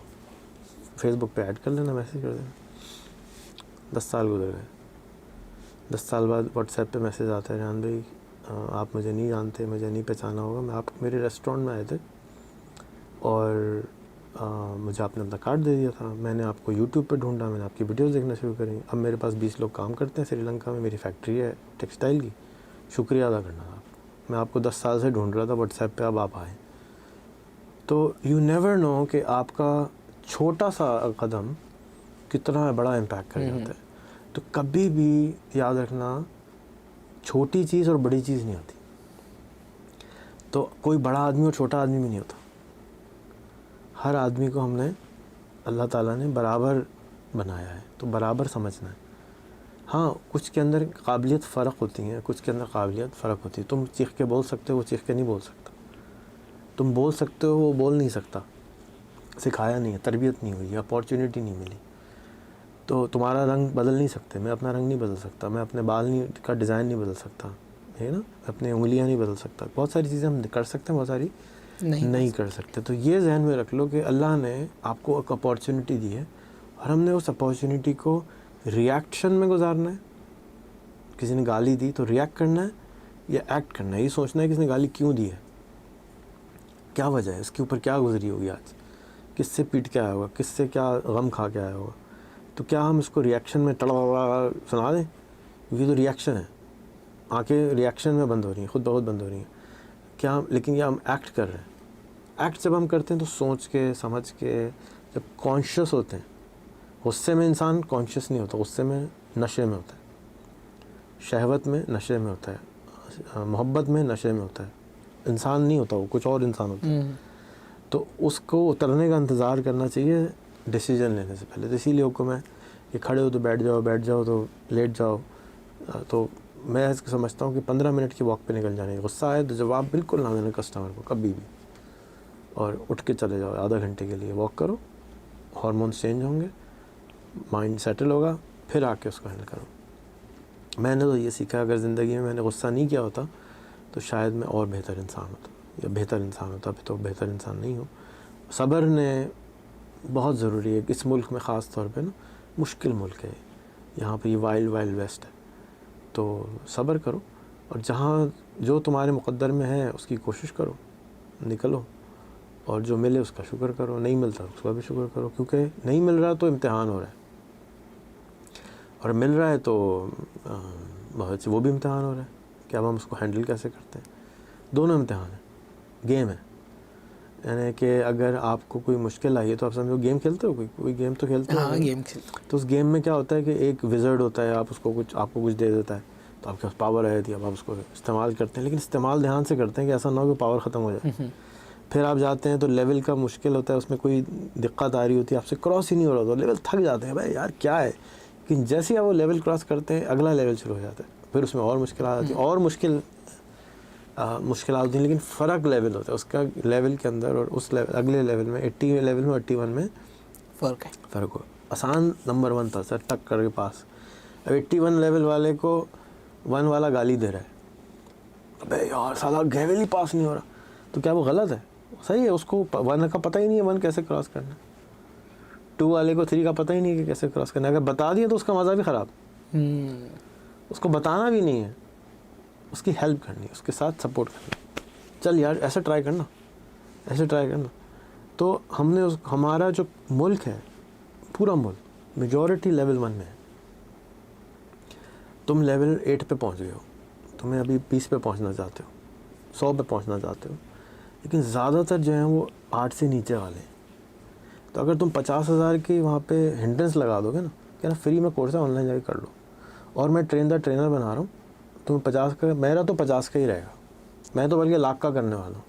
फेसबुक पे ऐड कर लेना, मैसेज कर देना। 10 साल गुजर गए। 10 साल बाद व्हाट्सएप पे मैसेज आता है, रेहान भाई आप मुझे नहीं जानते, मुझे नहीं पहचाना होगा, मैं आप मेरे रेस्टोरेंट में आए थे और मुझे आपने अपना कार्ड दे दिया था, मैंने आपको यूट्यूब पे ढूंढा, मैंने आपकी वीडियोस देखना शुरू करी, अब मेरे पास 20 लोग काम करते हैं श्रीलंका में, मेरी फैक्ट्री है टेक्सटाइल की, शुक्रिया अदा करना था। मैं आपको 10 साल से ढूंढ रहा था व्हाट्सएप पे, अब आप आए। तो यू नेवर नो कि आपका छोटा सा कदम कितना बड़ा इम्पैक्ट कर जाता है। तो कभी भी याद रखना, छोटी चीज़ और बड़ी चीज़ नहीं होती। तो कोई बड़ा आदमी और छोटा आदमी भी नहीं होता, हर आदमी को हमने अल्लाह ताला ने बराबर बनाया है, तो बराबर समझना है। हाँ, कुछ के अंदर काबिलियत फ़र्क होती है, कुछ के अंदर काबिलियत फ़र्क होती है। तुम चीख के बोल सकते हो, वो चीख के नहीं बोल सकता। तुम बोल सकते हो, वो बोल नहीं सकता, सिखाया नहीं है, तरबियत नहीं हुई, अपॉर्चुनिटी नहीं मिली। तो तुम्हारा रंग बदल नहीं सकते, मैं अपना रंग नहीं बदल सकता, मैं अपने बाल नहीं का डिज़ाइन नहीं बदल सकता, है ना, अपने उंगलियां नहीं बदल सकता। बहुत सारी चीज़ें हम कर सकते हैं, बहुत सारी नहीं कर सकते। तो ये जहन में रख लो कि अल्लाह ने आपको एक अपॉर्चुनिटी दी है और हमने उस अपॉर्चुनिटी को रिएक्शन में गुजारना है। किसी ने गाली दी तो रिएक्ट करना है या एक्ट करना है, ये सोचना है कि इसने गाली क्यों दी है, क्या वजह है, इसके ऊपर क्या गुजरी होगी आज, किससे पीट के आया होगा, किससे क्या गम खा के आया होगा। तो क्या हम इसको रिएक्शन में टड़ा सुना दें, क्योंकि तो रिएक्शन है, आंखें रिएक्शन में बंद हो रही हैं, खुद बहुत बंद हो रही हैं। क्या लेकिन या हम एक्ट कर रहे हैं। एक्ट जब हम करते हैं तो सोच के समझ के, जब कॉन्शियस होते हैं। गुस्से में इंसान कॉन्शियस नहीं होता, गुस्से में नशे में होता है, शहवत में नशे में होता है, मोहब्बत में नशे में होता है, इंसान नहीं होता, वो कुछ और इंसान होता है। तो उसको उतरने का इंतज़ार करना चाहिए डिसीजन लेने से पहले। तो इसीलिए हुक्म है कि खड़े हो तो बैठ जाओ तो लेट जाओ। तो मैं इसको समझता हूँ कि 15 मिनट की वॉक पे निकल जाने, गुस्सा आए तो जवाब बिल्कुल ना देना कस्टमर को कभी भी, और उठ के चले जाओ, आधा घंटे के लिए वॉक करो, हार्मोन्स चेंज होंगे, माइंड सेटल होगा, फिर आके उसको हैंडल करो। मैंने तो ये सीखा, अगर ज़िंदगी में मैंने गुस्सा नहीं किया होता तो शायद मैं और बेहतर इंसान होता, या बेहतर इंसान होता, अभी तो बेहतर इंसान नहीं हूँ। सब्र ने बहुत ज़रूरी है इस मुल्क में, ख़ास तौर पे ना, मुश्किल मुल्क है यहाँ पे, ये वाइल्ड वेस्ट है। तो सब्र करो और जहाँ जो तुम्हारे मुक़द्दर में है उसकी कोशिश करो, निकलो, और जो मिले उसका शुक्र करो, नहीं मिलता उसका भी शुक्र करो, क्योंकि नहीं मिल रहा तो इम्तिहान हो रहा है, और मिल रहा है तो बहुत वो भी इम्तिहान हो रहा है कि अब हम उसको हैंडल कैसे करते हैं। दोनों इम्तिहान है, गेम है। यानी कि अगर आपको कोई मुश्किल आई है तो आप समझो गेम खेलते हो, कोई गेम तो खेलते हो। हाँ, गेम खेलते। तो उस गेम में क्या होता है कि एक विज़र्ड होता है, आपको कुछ दे देता है, तो आपके पास पावर है थी, अब आप उसको इस्तेमाल करते हैं, लेकिन इस्तेमाल ध्यान से करते हैं कि ऐसा ना हो कि पावर ख़त्म हो जाए। फिर आप जाते हैं तो लेवल का मुश्किल होता है, उसमें कोई दिक्कत आ रही होती है, आपसे क्रॉस ही नहीं हो रहा, तो लेवल थक जाते हैं, भाई यार क्या है। लेकिन जैसे ही आप वो लेवल क्रॉस करते हैं, अगला लेवल शुरू हो जाता है, फिर उसमें और मुश्किल आ जाती है, और मुश्किल होती है, लेकिन फ़र्क लेवल होता है उसका, लेवल के अंदर और उस लेवल अगले लेवल में, 80 लेवल में 81 में फ़र्क हो। आसान नंबर 1 था सर, टक्कर के पास। अब 81 लेवल वाले को 1 वाला गाली दे रहा है, अबे यार साला लेवल ही पास नहीं हो रहा, तो क्या वो गलत है? सही है, उसको 1 का पता ही नहीं है 1 कैसे क्रॉस करना, 2 वाले को 3 का पता ही नहीं है कि कैसे क्रॉस करना। अगर बता दिए तो उसका मज़ा भी ख़राब, उसको बताना भी नहीं है, उसकी हेल्प करनी है, उसके साथ सपोर्ट करना, चल यार ऐसे ट्राई करना, ऐसे ट्राई करना। तो हमने हमारा जो मुल्क है, पूरा मुल्क मेजॉरिटी लेवल 1 में है। तुम लेवल 8 पे पहुंच गए हो, तुम्हें अभी 20 पे पहुंचना चाहते हो, 100 पे पहुंचना चाहते हो, लेकिन ज़्यादातर जो हैं वो 8 से नीचे वाले हैं। तो अगर तुम 50,000 की वहाँ पे हिंड्रेंस लगा दोगे ना, क्या ना फ्री में कोर्स है, ऑनलाइन जाके कर लो, और मैं ट्रेनर बना रहा हूँ, तुम्हें 50 का, मेरा तो 50 का ही रहेगा, मैं तो बल्कि लाख का करने वाला हूँ,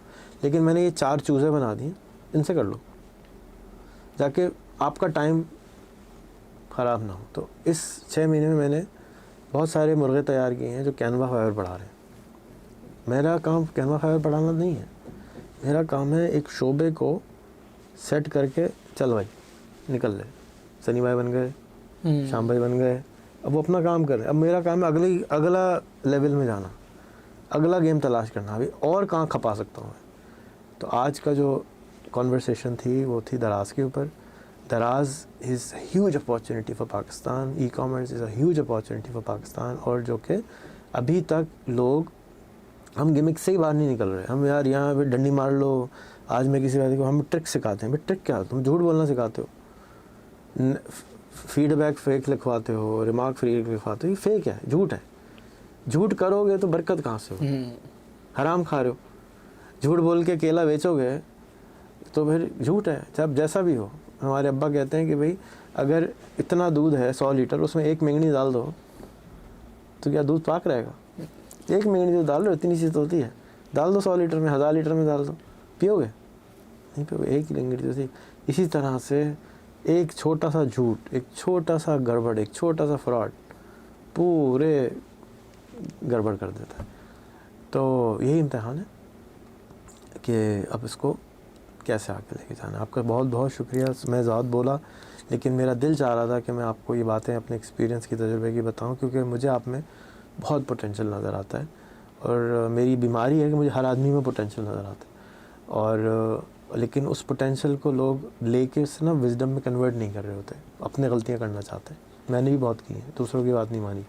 लेकिन मैंने ये 4 चूज़े बना दिए, इनसे कर लो जाके, आपका टाइम ख़राब ना हो। तो इस 6 महीने में मैंने बहुत सारे मुर्गे तैयार किए हैं जो कैनवा फाइवर बढ़ा रहे हैं। मेरा काम कैनवा फाइवर बढ़ाना नहीं है, मेरा काम है एक शोबे को सेट करके, चल भाई निकल ले, सनी भाई बन गए, शाम भाई बन गए, अब वो अपना काम कर रहे हैं। अब मेरा काम है अगला लेवल में जाना, अगला गेम तलाश करना, अभी और कहाँ खपा सकता हूँ मैं। तो आज का जो कॉन्वर्सेशन थी वो थी दराज के ऊपर, दराज is huge opportunity for Pakistan, e commerce is a huge opportunity for Pakistan, और जो कि अभी तक लोग, हम गिमिक से ही बाहर नहीं निकल रहे। हम यार यहाँ पे डंडी मार लो, आज मैं किसी बात को, हम ट्रिक सिखाते हैं। भाई ट्रिक क्या, तुम झूठ बोलना सिखाते हो, फीडबैक फेक लिखवाते हो, रिमार्क फेक लिखवाते हो, ये फेक है, झूठ है। झूठ करोगे तो बरकत कहाँ से हो, हराम खा रहे हो। झूठ बोल के केला बेचोगे तो फिर झूठ है, जब जैसा भी हो। हमारे अब्बा कहते हैं कि भाई अगर इतना दूध है 100 लीटर, उसमें एक मेंगनी डाल दो तो क्या दूध पाक रहेगा? एक मेंगनी दूध डाल दो, इतनी चीज़ होती है, डाल दो 100 लीटर में, 1000 लीटर में डाल दो, पियोगे? नहीं पियोगे, एक ही मेंगनी होती। इसी तरह से एक छोटा सा झूठ, एक छोटा सा गड़बड़, एक छोटा सा फ्रॉड पूरे गड़बड़ कर देता है। तो यही इम्तिहान है कि अब इसको कैसे आगे लेके जाना। आपका बहुत बहुत शुक्रिया। मैं ज़्यादा बोला, लेकिन मेरा दिल चाह रहा था कि मैं आपको ये बातें अपने एक्सपीरियंस की, तजुर्बे की बताऊं, क्योंकि मुझे आप में बहुत पोटेंशियल नज़र आता है। और मेरी बीमारी है कि मुझे हर आदमी में पोटेंशियल नज़र आता है, और लेकिन उस पोटेंशियल को लोग लेके उससे ना विजडम में कन्वर्ट नहीं कर रहे होते, अपने गलतियाँ करना चाहते हैं। मैंने भी बहुत की हैं, दूसरों की बात नहीं मानी,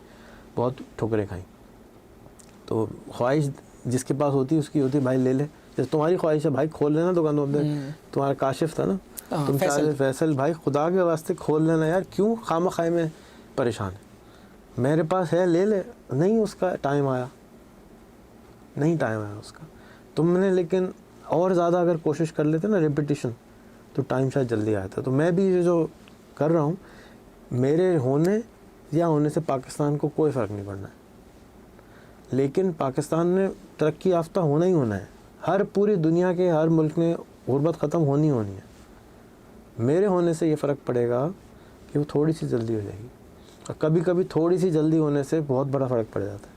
बहुत ठोकरें खाई। तो ख्वाहिश जिसके पास होती है उसकी होती है, भाई ले ले। जैसे तुम्हारी ख्वाहिश है भाई खोल लेना दुकान, तुम्हारा काशिफ था ना, तुम चाहे फैसल, भाई खुदा के वास्ते खोल लेना यार, क्यों खामा खाए में परेशान है? मेरे पास है, ले ले। नहीं, उसका टाइम आया, नहीं टाइम आया उसका। तुमने लेकिन और ज़्यादा अगर कोशिश कर लेते ना, रिपीटिशन, तो टाइम शायद जल्दी आया था। तो मैं भी जो कर रहा हूँ, मेरे होने या होने से पाकिस्तान को कोई फ़र्क नहीं पड़ना है, लेकिन पाकिस्तान ने तरक्की याफ्ता होना ही होना है। हर पूरी दुनिया के हर मुल्क में गुर्बत ख़त्म होनी है। मेरे होने से ये फ़र्क पड़ेगा कि वो थोड़ी सी जल्दी हो जाएगी, और कभी कभी थोड़ी सी जल्दी होने से बहुत बड़ा फ़र्क पड़ जाता है।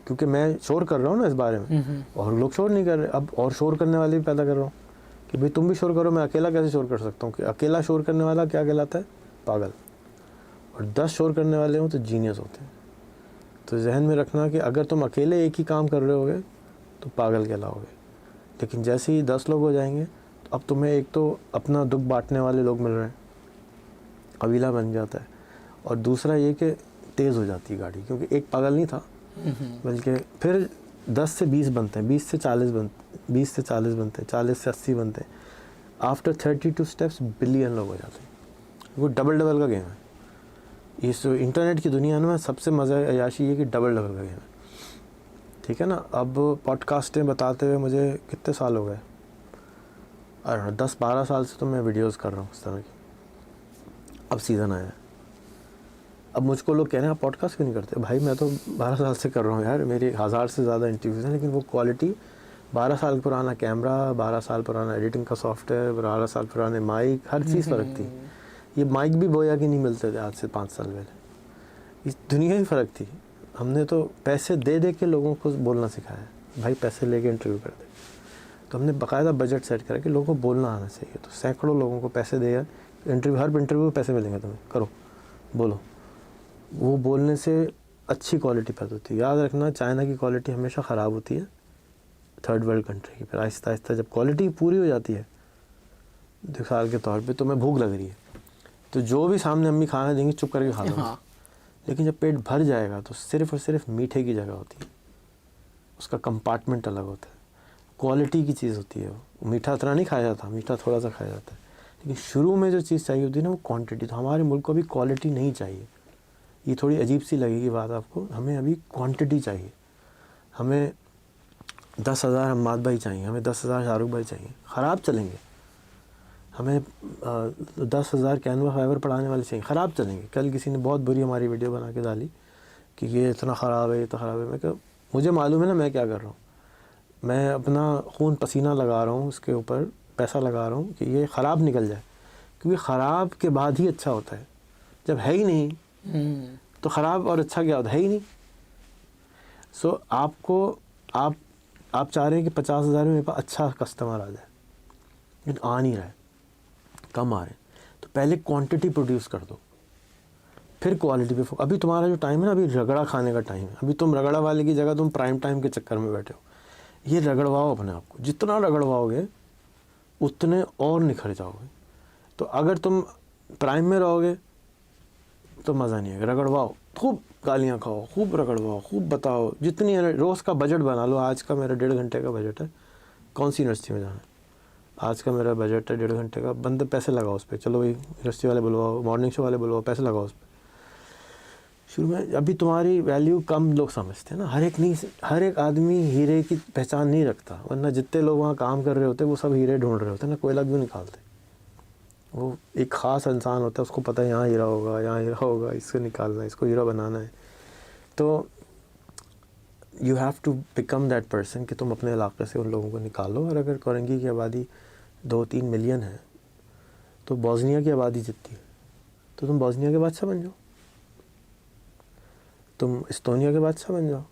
क्योंकि मैं शोर कर रहा हूँ ना इस बारे में, और लोग शोर नहीं कर रहे। अब और शोर करने वाले भी पैदा कर रहा हूँ कि भाई तुम भी शोर करो, मैं अकेला कैसे शोर कर सकता हूँ? कि अकेला शोर करने वाला क्या कहलाता है? पागल। और 10 शोर करने वाले हों तो जीनियस होते हैं। तो जहन में रखना कि अगर तुम अकेले एक ही काम कर रहे होगे तो पागल कहलाओगे, लेकिन जैसे ही 10 लोग हो जाएंगे तो अब तुम्हें एक तो अपना दुख बांटने वाले लोग मिल रहे हैं, कबीला बन जाता है, और दूसरा ये कि तेज़ हो जाती है गाड़ी, क्योंकि एक पागल नहीं था, बल्कि फिर 10 से 20 बनते हैं, 20 से 40 बनते हैं, 40 से 80 बनते हैं। आफ्टर 32 स्टेप्स बिलियन लोग हो जाते हैं। वो डबल का गेम है। इस इंटरनेट की दुनिया में सबसे मज़ा अयाशी है कि डबल का गेम है, ठीक है ना। अब पॉडकास्टें बताते हुए मुझे कितने साल हो गए, और 10-12 साल से तो मैं वीडियोस कर रहा हूँ इस तरह की। अब सीज़न आया है, अब मुझको लोग कह रहे हैं आप पॉडकास्ट क्यों नहीं करते? भाई मैं तो 12 साल से कर रहा हूँ यार, मेरे 1000 से ज़्यादा इंटरव्यूज़ हैं, लेकिन वो क्वालिटी, 12 साल पुराना कैमरा, 12 साल पुराना एडिटिंग का सॉफ्टवेयर, 12 साल पुराने माइक, हर चीज़ फ़र्क थी। ये माइक भी बोया कि नहीं मिलते थे आज से 5 साल पहले। इस दुनिया ही फ़र्क थी। हमने तो पैसे दे के लोगों को बोलना सिखाया, भाई पैसे लेके इंटरव्यू कर दे। तो हमने बाकायदा बजट सेट करा कि लोगों को बोलना आना चाहिए। तो सैकड़ों लोगों को पैसे दिया, इंटरव्यू, हर इंटरव्यू पैसे मिलेंगे तुम्हें, करो, बोलो। वो बोलने से अच्छी क्वालिटी पैदा होती है। याद रखना, चाइना की क्वालिटी हमेशा ख़राब होती है थर्ड वर्ल्ड कंट्री की। फिर आहिस्ता आहिस्ता जब क्वालिटी पूरी हो जाती है, मिसाल के तौर पे तुम्हें भूख लग रही है, तो जो भी सामने अम्मी खाना देंगी चुप करके खा लो। हाँ। लेकिन जब पेट भर जाएगा तो सिर्फ और सिर्फ मीठे की जगह होती है, उसका कंपार्टमेंट अलग होता है, क्वालिटी की चीज़ होती है। वो मीठा इतना नहीं खाया जाता, मीठा थोड़ा सा खाया जाता है, लेकिन शुरू में जो चीज़ चाहिए होती है ना, वो क्वांटिटी। तो हमारे मुल्क को अभी क्वालिटी नहीं चाहिए। ये थोड़ी अजीब सी लगेगी बात आपको, हमें अभी क्वांटिटी चाहिए। हमें 10,000 हम्माद भाई चाहिए, हमें 10,000 शाहरुख भाई चाहिए, ख़राब चलेंगे। हमें 10,000 कैनवा फाइबर पढ़ाने वाले चाहिए, ख़राब चलेंगे। कल किसी ने बहुत बुरी हमारी वीडियो बना के डाली कि ये इतना ख़राब है, ये तो ख़राब है। मैं कहा मुझे मालूम है ना मैं क्या कर रहा हूँ, मैं अपना खून पसीना लगा रहा हूँ, उसके ऊपर पैसा लगा रहा हूँ कि ये ख़राब निकल जाए, क्योंकि ख़राब के बाद ही अच्छा होता है। जब है ही नहीं तो ख़राब और अच्छा क्या होता है ही नहीं। सो आपको आप चाह रहे हैं कि 50,000 में मेरे पास अच्छा कस्टमर आ जाए, लेकिन आ नहीं रहा है, कम आ रहे हैं। तो पहले क्वांटिटी प्रोड्यूस कर दो, फिर क्वालिटी पे फोकस। अभी तुम्हारा जो टाइम है ना, अभी रगड़ा खाने का टाइम है। अभी तुम रगड़ा वाले की जगह तुम प्राइम टाइम के चक्कर में बैठे हो। ये रगड़वाओ अपने आप को, जितना रगड़वाओगे उतने और निखर जाओगे। तो अगर तुम प्राइम में रहोगे तो मज़ा नहीं है, रगड़वाओ, खूब गालियाँ खाओ, खूब रगड़वाओ, खूब बताओ, जितनी रोज़ का बजट बना लो। आज का मेरा 1.5 घंटे का बजट है, कौन सी यूनिवर्सिटी में जाना है, आज का मेरा बजट है 1.5 घंटे का, बंदे पैसे लगाओ उस पर, चलो भाई यूनिवर्सिटी वाले बुलवाओ, मॉर्निंग शो वाले बुलवाओ, पैसे लगाओ उस पर। शुरू में अभी तुम्हारी वैल्यू कम लोग समझते हैं ना, हर एक आदमी हीरे की पहचान नहीं रखता, वरना जितने लोग वहाँ काम कर रहे होते वो सब हीरे ढूंढ रहे होते हैं ना, कोयला क्यों निकालते। वो एक ख़ास इंसान होता है, उसको पता है यहाँ हीरा होगा, यहाँ हीरा होगा, इसको निकालना है, इसको हीरा बनाना है। तो you have to become that person कि तुम अपने इलाके से उन लोगों को निकालो। और अगर कोरंगी की आबादी 2-3 मिलियन है तो बोस्निया की आबादी जितनी है, तो तुम बोस्निया के बादशाह बन जाओ, तुम इस्टोनिया के बादशाह बन जाओ,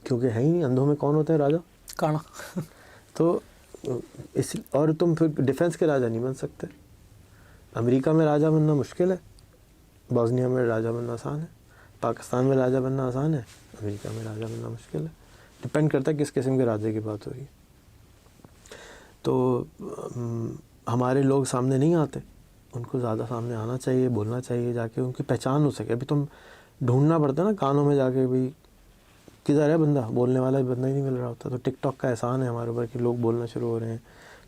क्योंकि है ही नहीं, अंधों में कौन होता है राजा, काना। तो इस और तुम फिर डिफेंस के राजा नहीं बन सकते। अमेरिका में राजा बनना मुश्किल है, बोस्निया में राजा बनना आसान है, पाकिस्तान में राजा बनना आसान है, अमेरिका में राजा बनना मुश्किल है। डिपेंड करता है किस किस्म के राजे की बात हो रही है। तो हमारे लोग सामने नहीं आते, उनको ज़्यादा सामने आना चाहिए, बोलना चाहिए, जाके उनकी पहचान हो सके। अभी तुम ढूंढना पड़ता है ना कानों में जाके, भाई किधर है बंदा, बोलने वाला बंदा ही नहीं मिल रहा होता। तो टिकटॉक का एहसान है हमारे ऊपर कि लोग बोलना शुरू हो रहे हैं,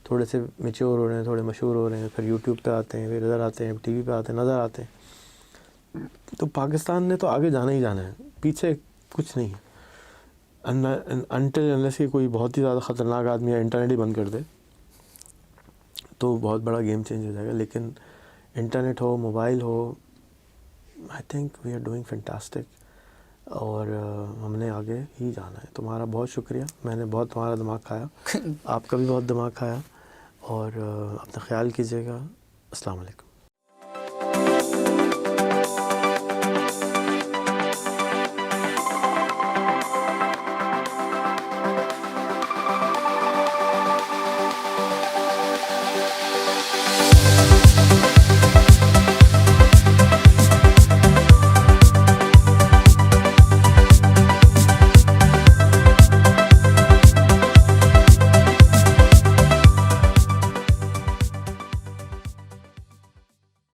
थोड़े से मैच्योर हो रहे हैं, थोड़े मशहूर हो रहे हैं, फिर यूट्यूब पे आते हैं, फिर इधर आते हैं, टीवी पे आते हैं, नज़र आते हैं। तो पाकिस्तान ने तो आगे जाना ही जाना है, पीछे कुछ नहीं है। अनटिल अनलेस कि कोई बहुत ही ज़्यादा ख़तरनाक आदमी या इंटरनेट ही बंद कर दे तो बहुत बड़ा गेम चेंज हो जाएगा। लेकिन इंटरनेट हो, मोबाइल हो, I think we are doing fantastic, और हमने आगे ही जाना है। तुम्हारा बहुत शुक्रिया, मैंने बहुत तुम्हारा दिमाग खाया, आपका भी बहुत दिमाग खाया, और अपना ख्याल कीजिएगा। अस्सलाम वालेकुम।